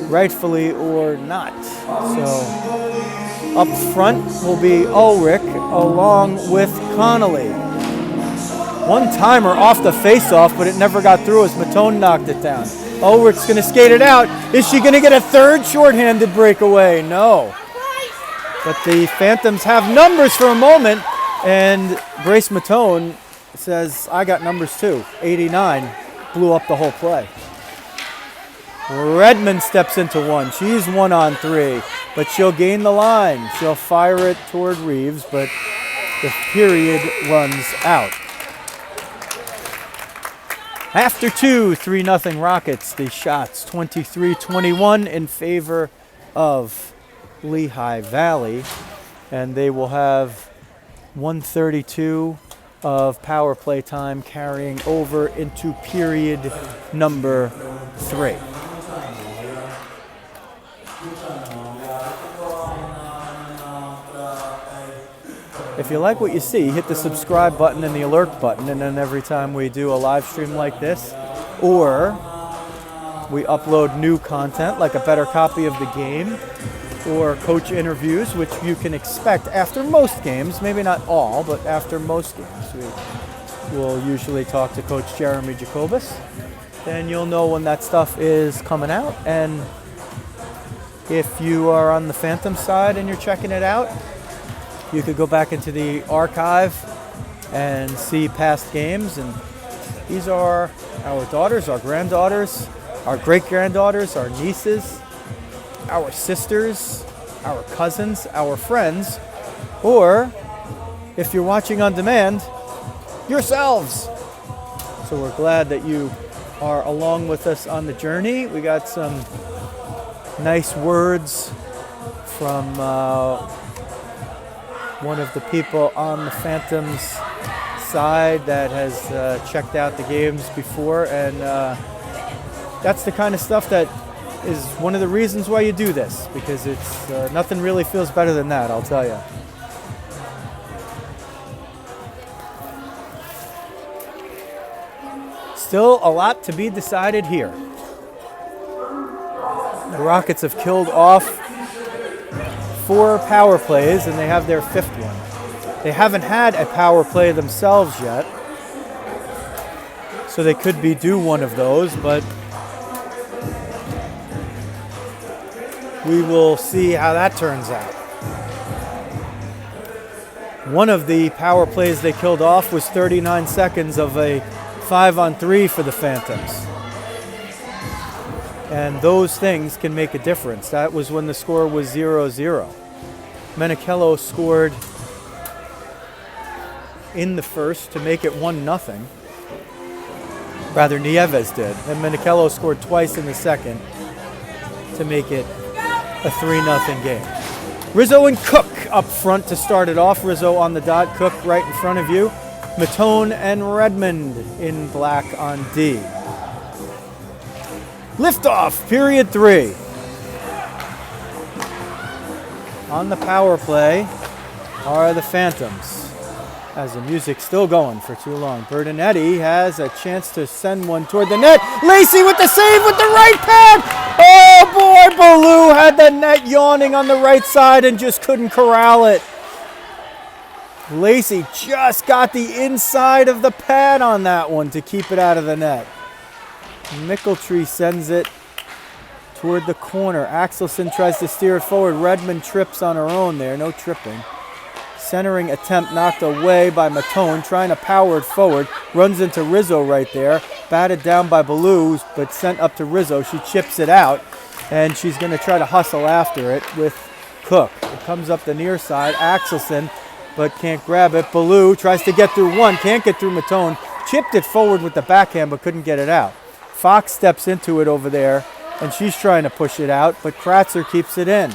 rightfully or not. So up front will be Ulrich along with Connolly. One timer off the face-off, but it never got through as Matone knocked it down. Ulrich's going to skate it out. Is she going to get a third shorthanded breakaway? No. But the Phantoms have numbers for a moment, and Grace Matone says, I got numbers too. 89 blew up the whole play. Redmond steps into one. She's 1-on-3, but she'll gain the line. She'll fire it toward Reeves, but the period runs out. After 2, 3-0 Rockets. The shots 23-21 in favor of Lehigh Valley, and they will have 1:32 of power play time carrying over into period number 3. If you like what you see, hit the subscribe button and the alert button, and then every time we do a live stream like this, or we upload new content like a better copy of the game, or coach interviews, which you can expect after most games, maybe not all, but after most games. We will usually talk to Coach Jeremy Jacobus, then you'll know when that stuff is coming out. And if you are on the Phantom side and you're checking it out, you could go back into the archive and see past games. And these are our daughters, our granddaughters, our great-granddaughters, our nieces, our sisters, our cousins, our friends, or if you're watching on demand, yourselves. So we're glad that you are along with us on the journey. We got some nice words from one of the people on the Phantoms side that has checked out the games before, and that's the kind of stuff that is one of the reasons why you do this, because it's nothing really feels better than that, I'll tell you. Still a lot to be decided here. The Rockets have killed off 4 power plays, and they have their 5th one. They haven't had a power play themselves yet, so they could be due one of those, but we will see how that turns out. One of the power plays they killed off was 39 seconds of a 5-on-3 for the Phantoms. And those things can make a difference. That was when the score was 0-0. Menichello scored in the first to make it 1-0. Rather, Nieves did. And Menichello scored twice in the second to make it a 3-0 game. Rizzo and Cook up front to start it off. Rizzo on the dot, Cook right in front of you. Matone and Redmond in black on D. Liftoff, period 3. On the power play are the Phantoms, as the music's still going for too long. Bertinetti has a chance to send one toward the net. Lacey with the save with the right pad. Oh boy, Ballou had the net yawning on the right side and just couldn't corral it. Lacey just got the inside of the pad on that one to keep it out of the net. Mickeltree sends it toward the corner. Axelson tries to steer it forward. Redmond trips on her own there, no tripping. Centering attempt knocked away by Matone, trying to power it forward. Runs into Rizzo right there. Batted down by Ballou, but sent up to Rizzo. She chips it out, and she's going to try to hustle after it with Cook. It comes up the near side. Axelson, but can't grab it. Ballou tries to get through one, can't get through Matone. Chipped it forward with the backhand, but couldn't get it out. Fox steps into it over there, and she's trying to push it out, but Kratzer keeps it in.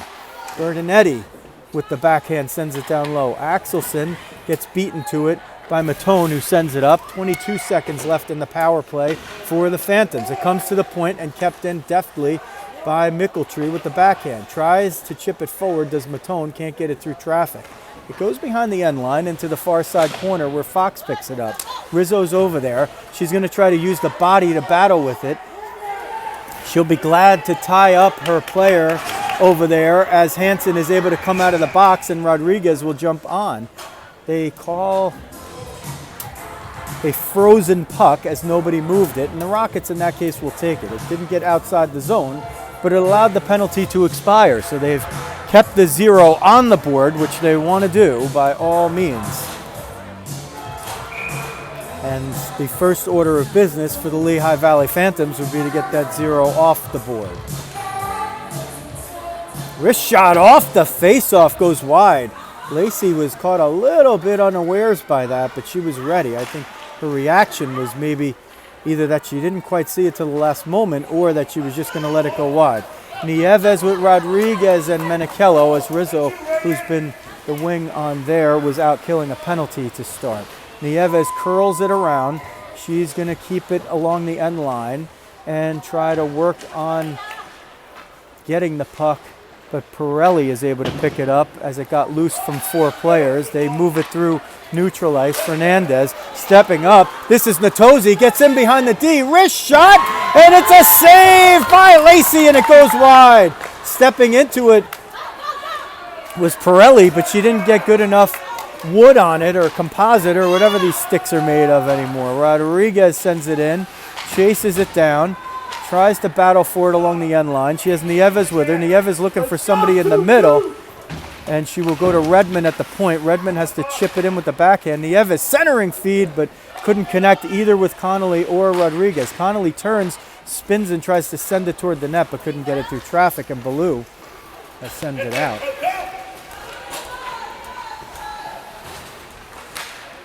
Bertinetti with the backhand sends it down low. Axelson gets beaten to it by Matone, who sends it up. 22 seconds left in the power play for the Phantoms. It comes to the point and kept in deftly by Mickeltree with the backhand. Tries to chip it forward, does Matone, can't get it through traffic. It goes behind the end line into the far side corner where Fox picks it up. Rizzo's over there. She's going to try to use the body to battle with it. She'll be glad to tie up her player over there as Hansen is able to come out of the box and Rodriguez will jump on. They call a frozen puck as nobody moved it, and the Rockets in that case will take it. It didn't get outside the zone, but it allowed the penalty to expire, so they've kept the 0 on the board, which they want to do by all means. And the first order of business for the Lehigh Valley Phantoms would be to get that 0 off the board. Wrist shot off the face-off, goes wide. Lacey was caught a little bit unawares by that, but she was ready. I think her reaction was maybe either that she didn't quite see it till the last moment or that she was just going to let it go wide. Nieves with Rodriguez and Menichello as Rizzo, who's been the wing on there, was out killing a penalty to start. Nieves curls it around. She's going to keep it along the end line and try to work on getting the puck, but Pirelli is able to pick it up as it got loose from 4 players. They move it through neutral ice. Fernandez stepping up. This is Natosi, gets in behind the D, wrist shot, and it's a save by Lacey, and it goes wide. Stepping into it was Pirelli, but she didn't get good enough wood on it, or composite, or whatever these sticks are made of anymore. Rodriguez sends it in, chases it down, tries to battle for it along the end line. She has Nieves with her. Nieves looking for somebody in the middle, and she will go to Redmond at the point. Redmond has to chip it in with the backhand. Nieves centering feed, but couldn't connect either with Connolly or Rodriguez. Connolly turns, spins, and tries to send it toward the net, but couldn't get it through traffic, and Ballou sends it out.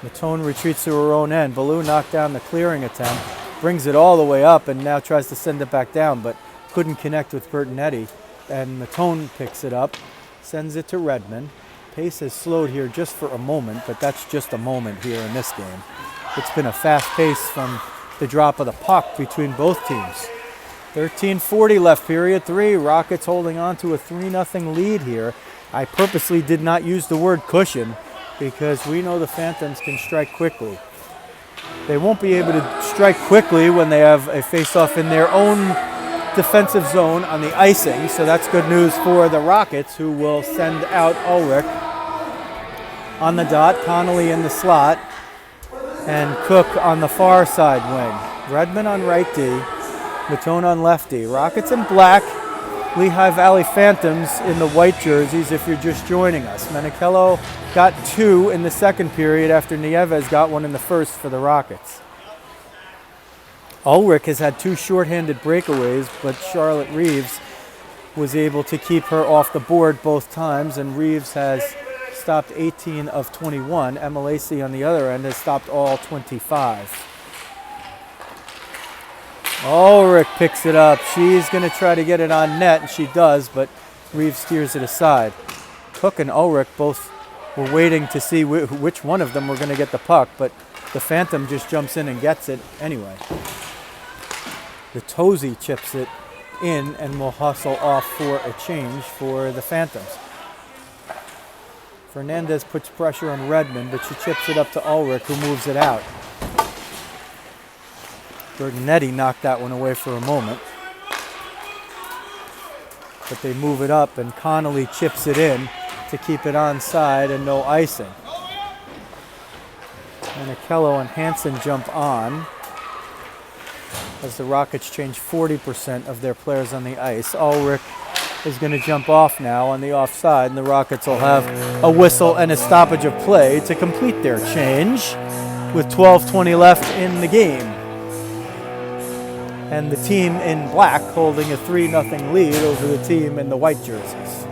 Matone retreats to her own end. Ballou knocked down the clearing attempt, brings it all the way up, and now tries to send it back down, but couldn't connect with Bertonetti. And Matone picks it up, sends it to Redmond. Pace has slowed here just for a moment, but that's just a moment here in this game. It's been a fast pace from the drop of the puck between both teams. 13:40 left, period 3. Rockets holding on to a 3-0 lead here. I purposely did not use the word cushion because we know the Phantoms can strike quickly. They won't be able to strike quickly when they have a face-off in their own defensive zone on the icing, so that's good news for the Rockets, who will send out Ulrich on the dot, Connolly in the slot, and Cook on the far side wing. Redmond on right D, Matone on left D. Rockets in black, Lehigh Valley Phantoms in the white jerseys if you're just joining us. Menichello got 2 in the second period after Nieves got 1 in the first for the Rockets. Ulrich has had 2 shorthanded breakaways, but Charlotte Reeves was able to keep her off the board both times, and Reeves has stopped 18 of 21. Emma Lacey on the other end has stopped all 25. Ulrich picks it up. She's going to try to get it on net, and she does, but Reeves steers it aside. Cook and Ulrich both were waiting to see which one of them were going to get the puck, but the Phantom just jumps in and gets it anyway. The Tozy chips it in and will hustle off for a change for the Phantoms. Fernandez puts pressure on Redmond, but she chips it up to Ulrich, who moves it out. Bertonetti knocked that one away for a moment. But they move it up, and Connolly chips it in to keep it onside and no icing. Menichello and Hansen jump on as the Rockets change 40% of their players on the ice. Ulrich is going to jump off now on the offside, and the Rockets will have a whistle and a stoppage of play to complete their change with 12:20 left in the game. And the team in black holding a 3-0 lead over the team in the white jerseys.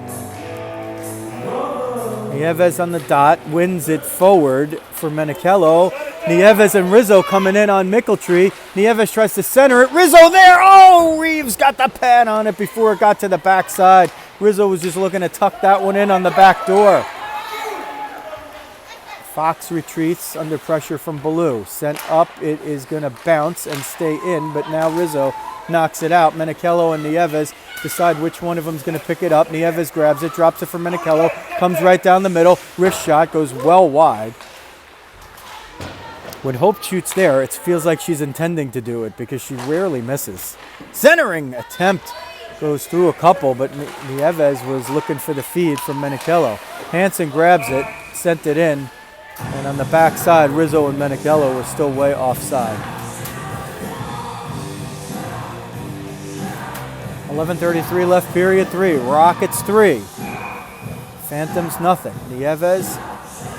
Nieves on the dot, wins it forward for Menichello. Nieves and Rizzo coming in on Mickeltree. Nieves tries to center it. Rizzo there! Oh, Reeves got the pad on it before it got to the backside. Rizzo was just looking to tuck that one in on the back door. Fox retreats under pressure from Ballou. Sent up, it is going to bounce and stay in, but now Rizzo knocks it out. Menichello and Nieves decide which one of them is going to pick it up. Nieves grabs it, drops it for Menichello, comes right down the middle. Wrist shot goes well wide. When Hope shoots there, it feels like she's intending to do it because she rarely misses. Centering attempt goes through a couple, but Nieves was looking for the feed from Menichello. Hansen grabs it, sent it in And on the backside, Rizzo and Menichello were still way offside. 11:33 left, period 3. Rockets 3. Phantoms nothing. Nieves,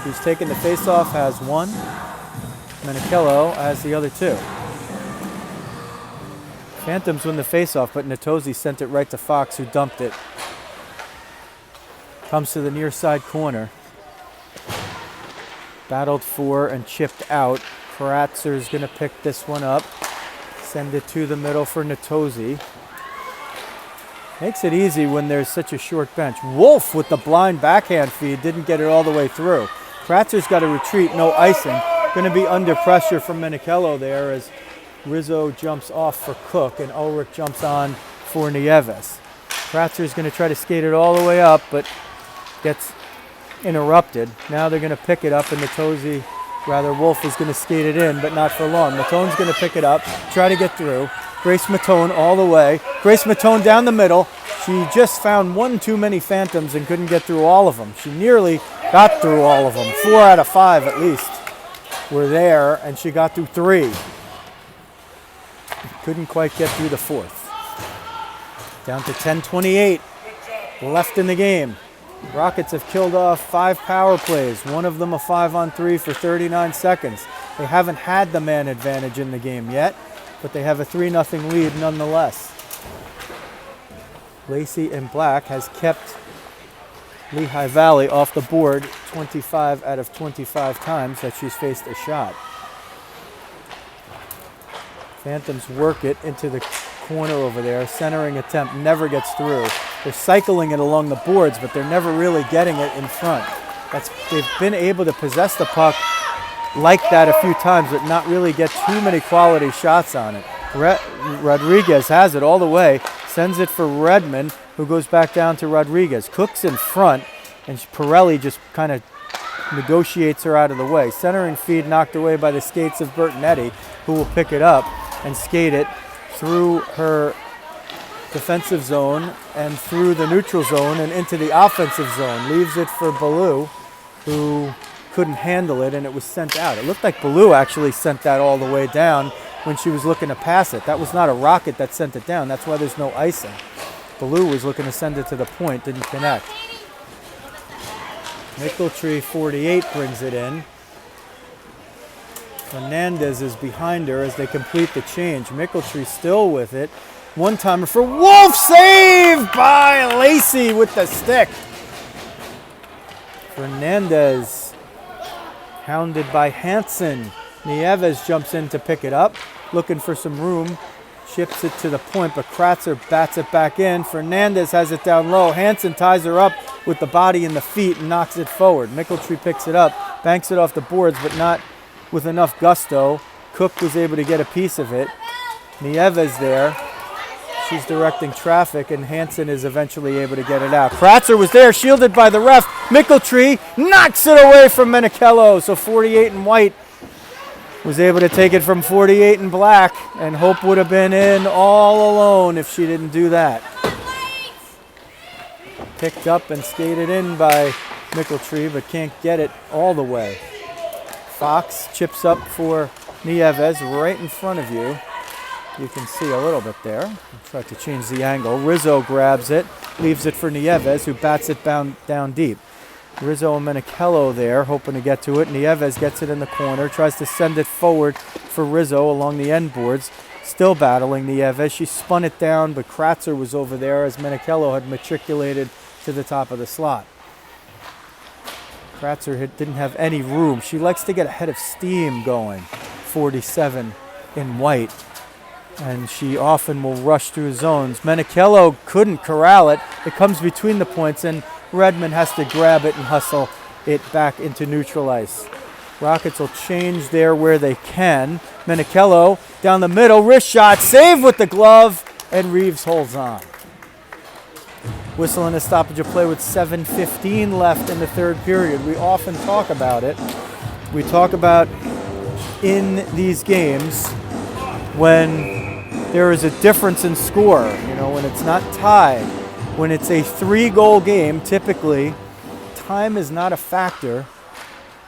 who's taken the face-off, has 1. Menichello has the other 2. Phantoms win the face-off, but Natosi sent it right to Fox, who dumped it. Comes to the near side corner. Battled for and chipped out. Kratzer's going to pick this one up. Send it to the middle for Natosi. Makes it easy when there's such a short bench. Wolf with the blind backhand feed. Didn't get it all the way through. Kratzer's got to retreat. No icing. Going to be under pressure from Menichello there as Rizzo jumps off for Cook and Ulrich jumps on for Nieves. Kratzer's going to try to skate it all the way up, but gets interrupted. Now they're going to pick it up, and Wolf is going to skate it in, but not for long. Matone's going to pick it up, try to get through. Grace Matone all the way. Grace Matone down the middle. She just found one too many Phantoms and couldn't get through all of them. She nearly got through all of them. 4 out of 5 at least were there, and she got through 3. Couldn't quite get through the 4th. Down to 10:28 left in the game. Rockets have killed off 5 power plays, one of them a 5-on-3 for 39 seconds. They haven't had the man advantage in the game yet, but they have a 3-0 lead nonetheless. Lacey in black has kept Lehigh Valley off the board 25 out of 25 times that she's faced a shot. Phantoms work it into the corner over there. Centering attempt never gets through. They're cycling it along the boards, but they're never really getting it in front. They've been able to possess the puck like that a few times, but not really get too many quality shots on it. Rodriguez has it all the way, sends it for Redmond, who goes back down to Rodriguez. Cook's in front, and Pirelli just kind of negotiates her out of the way. Centering feed knocked away by the skates of Bertonetti, who will pick it up and skate it through her defensive zone and through the neutral zone and into the offensive zone. Leaves it for Ballou, who couldn't handle it, and it was sent out. It looked like Ballou actually sent that all the way down when she was looking to pass it. That was not a rocket that sent it down. That's why there's no icing. Ballou was looking to send it to the point, didn't connect. Mickeltree, 48, brings it in. Fernandez is behind her as they complete the change. Mickeltree still with it. One-timer for Wolf, saved by Lacey with the stick. Fernandez hounded by Hansen. Nieves jumps in to pick it up, looking for some room. Chips it to the point, but Kratzer bats it back in. Fernandez has it down low. Hansen ties her up with the body and the feet and knocks it forward. Mickeltree picks it up, banks it off the boards, but not with enough gusto. Cook was able to get a piece of it. Nieves there. She's directing traffic, and Hansen is eventually able to get it out. Kratzer was there, shielded by the ref. Mickeltree knocks it away from Menichello. So 48 in white was able to take it from 48 in black, and Hope would have been in all alone if she didn't do that. Picked up and skated in by Mickeltree, but can't get it all the way. Fox chips up for Nieves right in front of you. You can see a little bit there. I'll try to change the angle. Rizzo grabs it, leaves it for Nieves, who bats it down deep. Rizzo and Menichello there, hoping to get to it. Nieves gets it in the corner, tries to send it forward for Rizzo along the end boards. Still battling Nieves. She spun it down, but Kratzer was over there as Menichello had matriculated to the top of the slot. Kratzer didn't have any room. She likes to get ahead of steam going. 47 in white. And she often will rush through zones. Menichello couldn't corral it. It comes between the points, and Redmond has to grab it and hustle it back into neutral ice. Rockets will change there where they can. Menichello down the middle, wrist shot, save with the glove, and Reeves holds on. Whistling a stoppage of play with 7:15 left in the third period. We often talk about it. We talk about in these games when there is a difference in score, when it's not tied. When it's a 3-goal game, typically, time is not a factor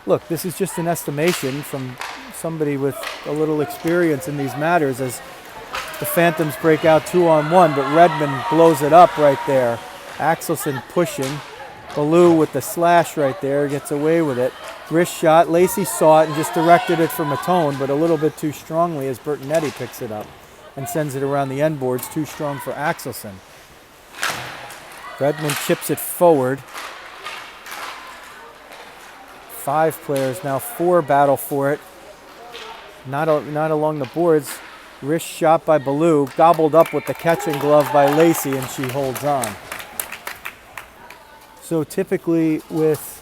look, this is just an estimation from somebody with a little experience in these matters as the Phantoms break out 2-on-1, but Redmond blows it up right there. Axelson pushing. Ballou with the slash right there, gets away with it. Wrist shot, Lacey saw it and just directed it for Matone, but a little bit too strongly as Bertonetti picks it up and sends it around the end boards, too strong for Axelson. Redmond chips it forward. 5 players, now 4 battle for it. Not along the boards. Wrist shot by Ballou, gobbled up with the catching glove by Lacey, and she holds on. So typically with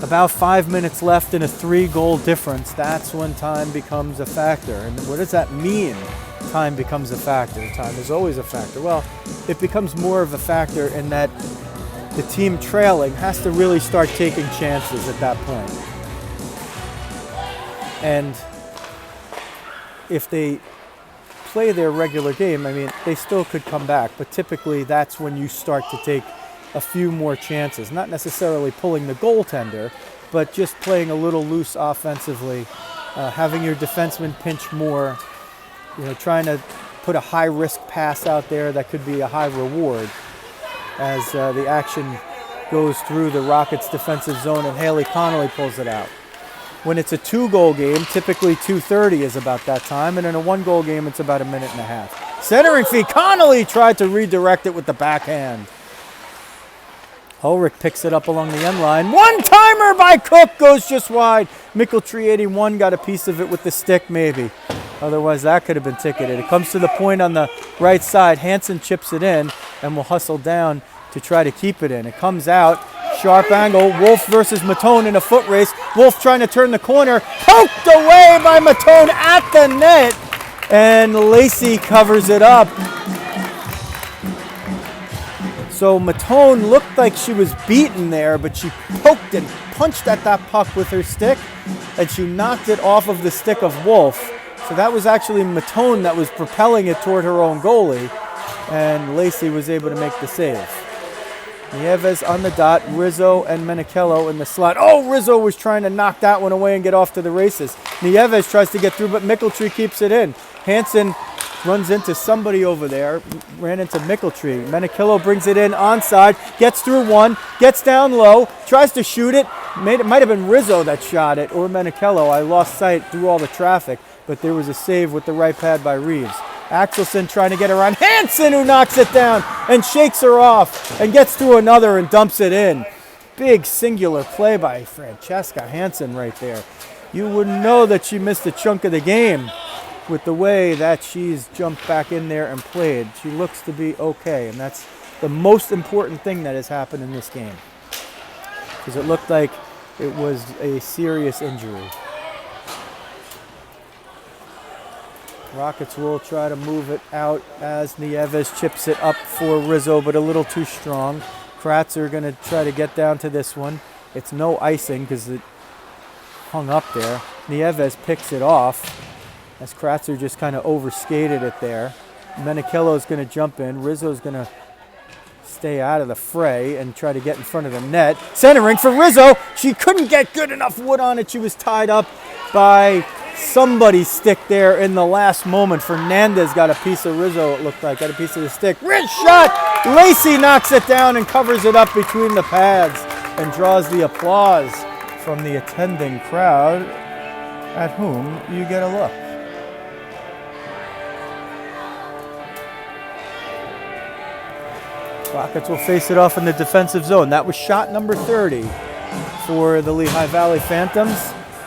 about 5 minutes left in a 3-goal difference, that's when time becomes a factor. And what does that mean, time becomes a factor? Time is always a factor. Well, it becomes more of a factor in that the team trailing has to really start taking chances at that point. And if they play their regular game, I mean, they still could come back, but typically that's when you start to take a few more chances. Not necessarily pulling the goaltender, but just playing a little loose offensively, having your defenseman pinch more, trying to put a high-risk pass out there that could be a high reward as the action goes through the Rockets' defensive zone and Haley Connolly pulls it out. When it's a 2-goal game, typically 2:30 is about that time, and in a 1-goal game, it's about a minute and a half. Centering feed, Connolly tried to redirect it with the backhand. Ulrich picks it up along the end line. One-timer by Cook goes just wide. Mickeltree 81 got a piece of it with the stick maybe. Otherwise that could have been ticketed. It comes to the point on the right side. Hansen chips it in and will hustle down to try to keep it in. It comes out. Sharp angle. Wolf versus Matone in a foot race. Wolf trying to turn the corner. Poked away by Matone at the net. And Lacey covers it up. So Matone looked like she was beaten there, but she poked and punched at that puck with her stick, and she knocked it off of the stick of Wolf. So that was actually Matone that was propelling it toward her own goalie, and Lacey was able to make the save. Nieves on the dot, Rizzo and Menichello in the slot. Oh, Rizzo was trying to knock that one away and get off to the races. Nieves tries to get through, but Mickeltree keeps it in. Hansen runs into somebody over there, ran into Mickeltree. Menichello brings it in onside, gets through one, gets down low, tries to shoot it. It might have been Rizzo that shot it, or Menichello. I lost sight through all the traffic, but there was a save with the right pad by Reeves. Axelson trying to get around Hansen, who knocks it down and shakes her off and gets through another and dumps it in. Big singular play by Francesca Hansen right there. You wouldn't know that she missed a chunk of the game with the way that she's jumped back in there and played. She looks to be okay, and that's the most important thing that has happened in this game, because it looked like it was a serious injury. Rockets will try to move it out as Nieves chips it up for Rizzo, but a little too strong. Kratzer going to try to get down to this one. It's no icing because it hung up there. Nieves picks it off as Kratzer just kind of overskated it there. Menichello's going to jump in. Rizzo's going to stay out of the fray and try to get in front of the net. Centering for Rizzo. She couldn't get good enough wood on it. She was tied up by somebody's stick there in the last moment. Fernandez got a piece of Rizzo, it looked like, got a piece of the stick. Wrist shot! Lacey knocks it down and covers it up between the pads and draws the applause from the attending crowd, at whom you get a look. Rockets will face it off in the defensive zone. That was shot number 30 for the Lehigh Valley Phantoms.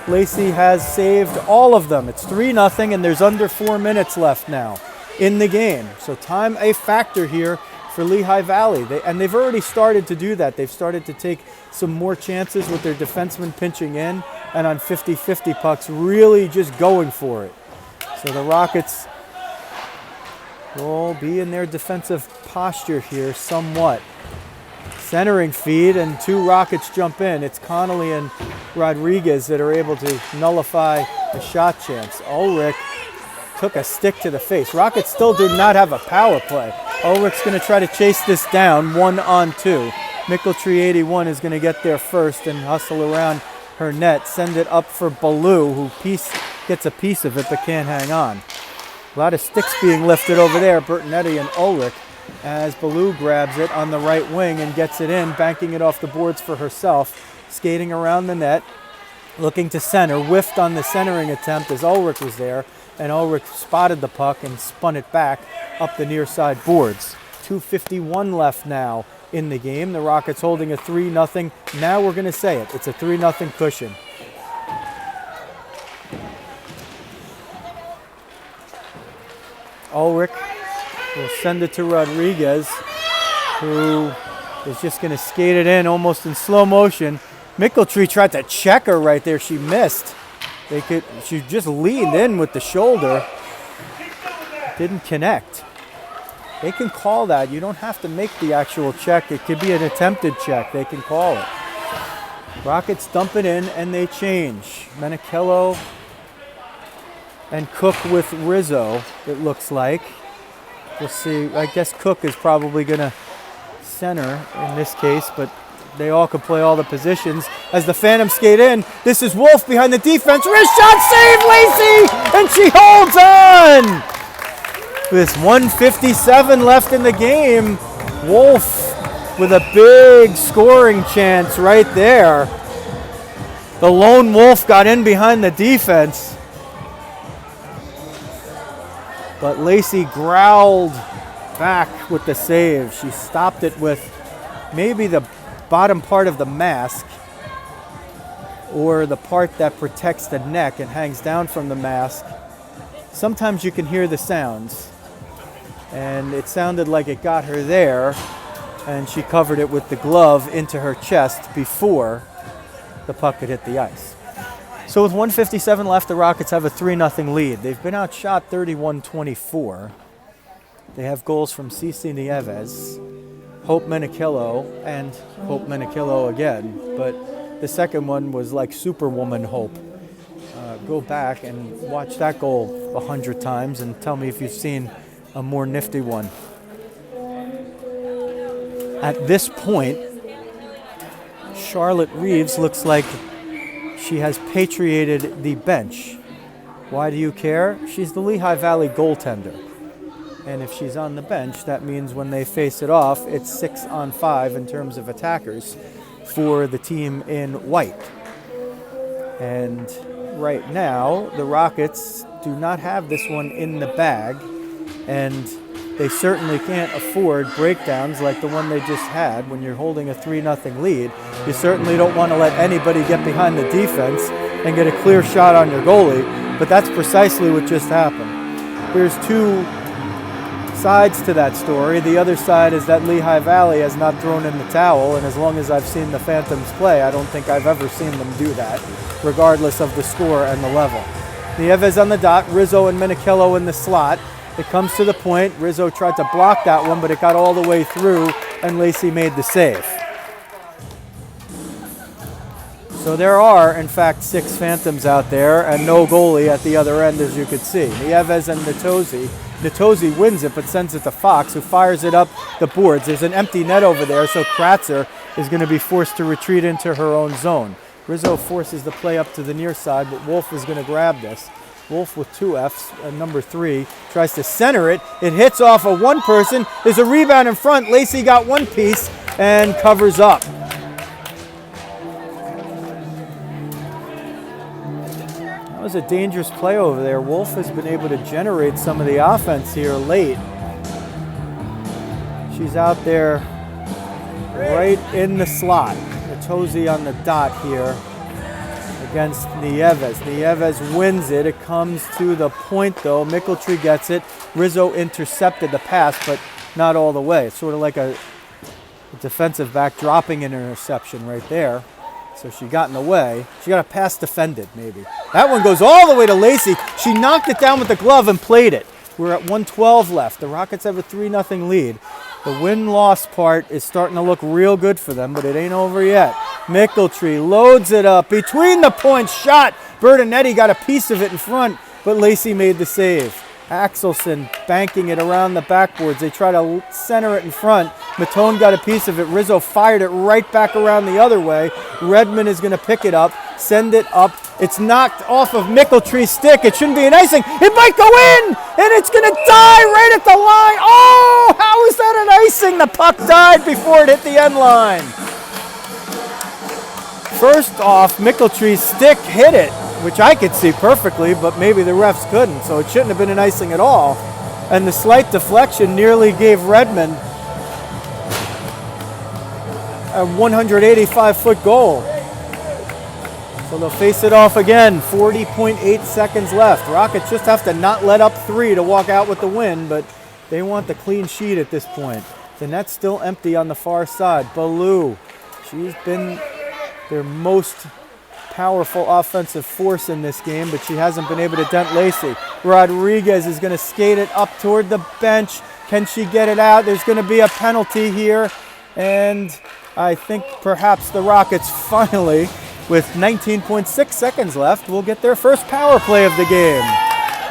Lacey has saved all of them. It's 3-0, and there's under 4 minutes left now in the game. So time a factor here for Lehigh Valley. They've already started to do that. They've started to take some more chances with their defensemen pinching in and on 50-50 pucks, really just going for it. So the Rockets will be in their defensive posture here somewhat. Centering feed, and 2 Rockets jump in. It's Connolly and Rodriguez that are able to nullify a shot chance. Ulrich took a stick to the face. Rockets still do not have a power play. Ulrich's going to try to chase this down 1-on-2. Mickeltree 81 is going to get there first and hustle around her net, send it up for Ballou, who gets a piece of it but can't hang on. A lot of sticks being lifted over there, Bertonetti and Ulrich, as Ballou grabs it on the right wing and gets it in, banking it off the boards for herself, skating around the net, looking to center, whiffed on the centering attempt as Ulrich was there, and Ulrich spotted the puck and spun it back up the near side boards. 2:51 left now in the game. The Rockets holding a 3-0. Now we're going to say it. It's a 3-0 cushion. Ulrich will send it to Rodriguez, who is just going to skate it in almost in slow motion. Mickeltree tried to check her right there. She missed. She just leaned in with the shoulder. Didn't connect. They can call that. You don't have to make the actual check. It could be an attempted check. They can call it. Rockets dump it in and they change. Menichello and Cook with Rizzo, it looks like. We'll see. I guess Cook is probably going to center in this case, but they all could play all the positions. As the Phantoms skate in, this is Wolf behind the defense. Wrist shot, save Lacey! And she holds on! With 1:57 left in the game, Wolf with a big scoring chance right there. The lone Wolf got in behind the defense. But Lacey growled back with the save. She stopped it with maybe the bottom part of the mask or the part that protects the neck and hangs down from the mask. Sometimes you can hear the sounds, and it sounded like it got her there, and she covered it with the glove into her chest before the puck had hit the ice. So with 1:57 left, the Rockets have a 3-0 lead. They've been outshot 31-24. They have goals from Cici Nieves, Hope Menichello, and Hope Menichello again. But the second one was like Superwoman Hope. Go back and watch that goal 100 times and tell me if you've seen a more nifty one. At this point, Charlotte Reeves looks like she has patriated the bench. Why do you care? She's the Lehigh Valley goaltender. And if she's on the bench, that means when they face it off, it's 6-on-5 in terms of attackers for the team in white. And right now, the Rockets do not have this one in the bag, and they certainly can't afford breakdowns like the one they just had. When you're holding a 3-0 lead, you certainly don't want to let anybody get behind the defense and get a clear shot on your goalie, but that's precisely what just happened. There's two sides to that story. The other side is that Lehigh Valley has not thrown in the towel, and as long as I've seen the Phantoms play, I don't think I've ever seen them do that, regardless of the score and the level. Nieves on the dot, Rizzo and Menichello in the slot. It comes to the point. Rizzo tried to block that one, but it got all the way through, and Lacey made the save. So there are, in fact, 6 Phantoms out there, and no goalie at the other end, as you could see. Nieves and Natosi. Natosi wins it, but sends it to Fox, who fires it up the boards. There's an empty net over there, so Kratzer is going to be forced to retreat into her own zone. Rizzo forces the play up to the near side, but Wolf is going to grab this. Wolf with 2 Fs, number 3, tries to center it. It hits off of one person. There's a rebound in front. Lacey got one piece and covers up. That was a dangerous play over there. Wolf has been able to generate some of the offense here late. She's out there right in the slot. Natosi on the dot here against Nieves. Nieves wins it. It comes to the point, though. Mickeltree gets it. Rizzo intercepted the pass, but not all the way. It's sort of like a defensive back dropping an interception right there. So she got in the way. She got a pass defended, maybe. That one goes all the way to Lacey. She knocked it down with the glove and played it. We're at 1:12 left. The Rockets have a 3-0 lead. The win-loss part is starting to look real good for them, but it ain't over yet. Mickeltree loads it up. Between the points, shot. Bertonetti got a piece of it in front, but Lacey made the save. Axelson banking it around the backboards. They try to center it in front. Matone got a piece of it. Rizzo fired it right back around the other way. Redmond is going to pick it up, send it up. It's knocked off of Mickeltree's stick. It shouldn't be an icing. It might go in, and it's going to die right at the line. Oh, how is that an icing? The puck died before it hit the end line. First off, Mickeltree's stick hit it, which I could see perfectly, but maybe the refs couldn't, so it shouldn't have been an icing at all. And the slight deflection nearly gave Redmond a 185-foot goal. So they'll face it off again. 40.8 seconds left. Rockets just have to not let up 3 to walk out with the win, but they want the clean sheet at this point. The net's still empty on the far side. Ballou, she's been their most powerful offensive force in this game, but she hasn't been able to dent Lacey. Rodriguez is going to skate it up toward the bench. Can she get it out? There's going to be a penalty here, and I think perhaps the Rockets finally, with 19.6 seconds left, will get their first power play of the game.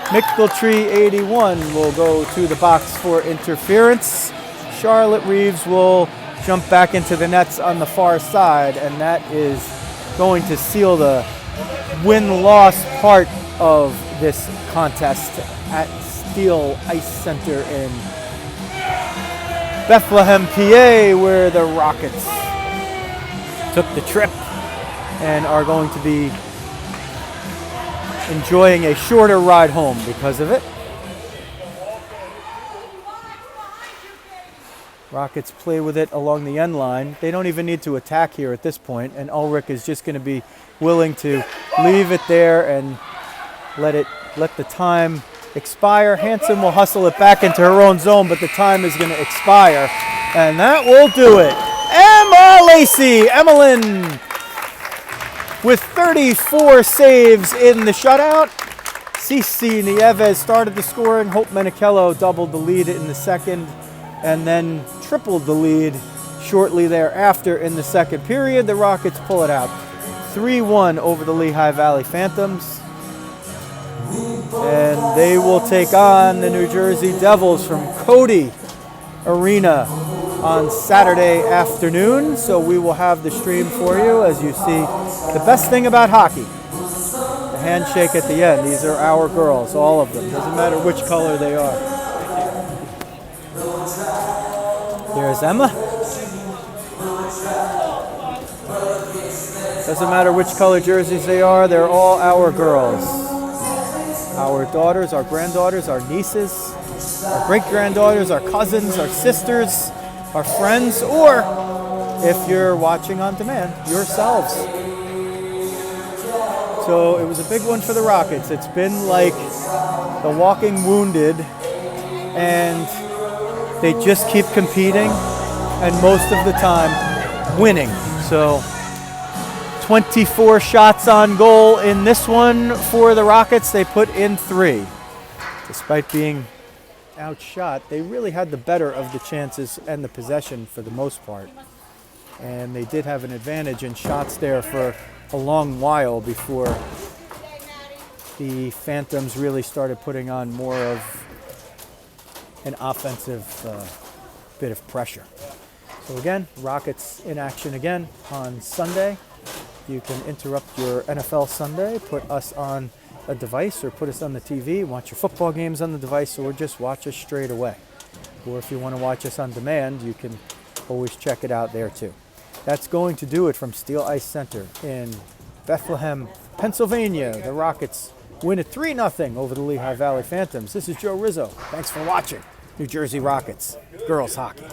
Mickeltree 81 will go to the box for interference. Charlotte Reeves will jump back into the nets on the far side, and that is going to seal the win-loss part of this contest at Steel Ice Center in Bethlehem, PA, where the Rockets took the trip and are going to be enjoying a shorter ride home because of it. Rockets play with it along the end line. They don't even need to attack here at this point, and Ulrich is just going to be willing to leave it there and let the time expire. Hanson will hustle it back into her own zone, but the time is going to expire, and that will do it. Emma Lacey, Emmeline, with 34 saves in the shutout. Cici Nieves started the scoring. Hope Menichello doubled the lead in the second, and then tripled the lead shortly thereafter in the second period. The Rockets pull it out 3-1 over the Lehigh Valley Phantoms. And they will take on the New Jersey Devils from Cody Arena on Saturday afternoon. So we will have the stream for you as you see the best thing about hockey. The handshake at the end. These are our girls, all of them. Doesn't matter which color they are. There's Emma. Doesn't matter which color jerseys they are, they're all our girls. Our daughters, our granddaughters, our nieces, our great-granddaughters, our cousins, our sisters, our friends, or if you're watching on demand, yourselves. So it was a big one for the Rockets. It's been like the walking wounded, and they just keep competing, and most of the time winning. So 24 shots on goal in this one for the Rockets. They put in 3. Despite being outshot, they really had the better of the chances and the possession for the most part. And they did have an advantage in shots there for a long while before the Phantoms really started putting on more of an offensive bit of pressure. So again, Rockets in action again on Sunday. You can interrupt your NFL Sunday, put us on a device or put us on the TV, watch your football games on the device, or just watch us straight away. Or if you want to watch us on demand, you can always check it out there too. That's going to do it from Steel Ice Center in Bethlehem, Pennsylvania. The Rockets win it 3-0 over the Lehigh Valley Phantoms. This is Joe Rizzo. Thanks for watching New Jersey Rockets girls hockey.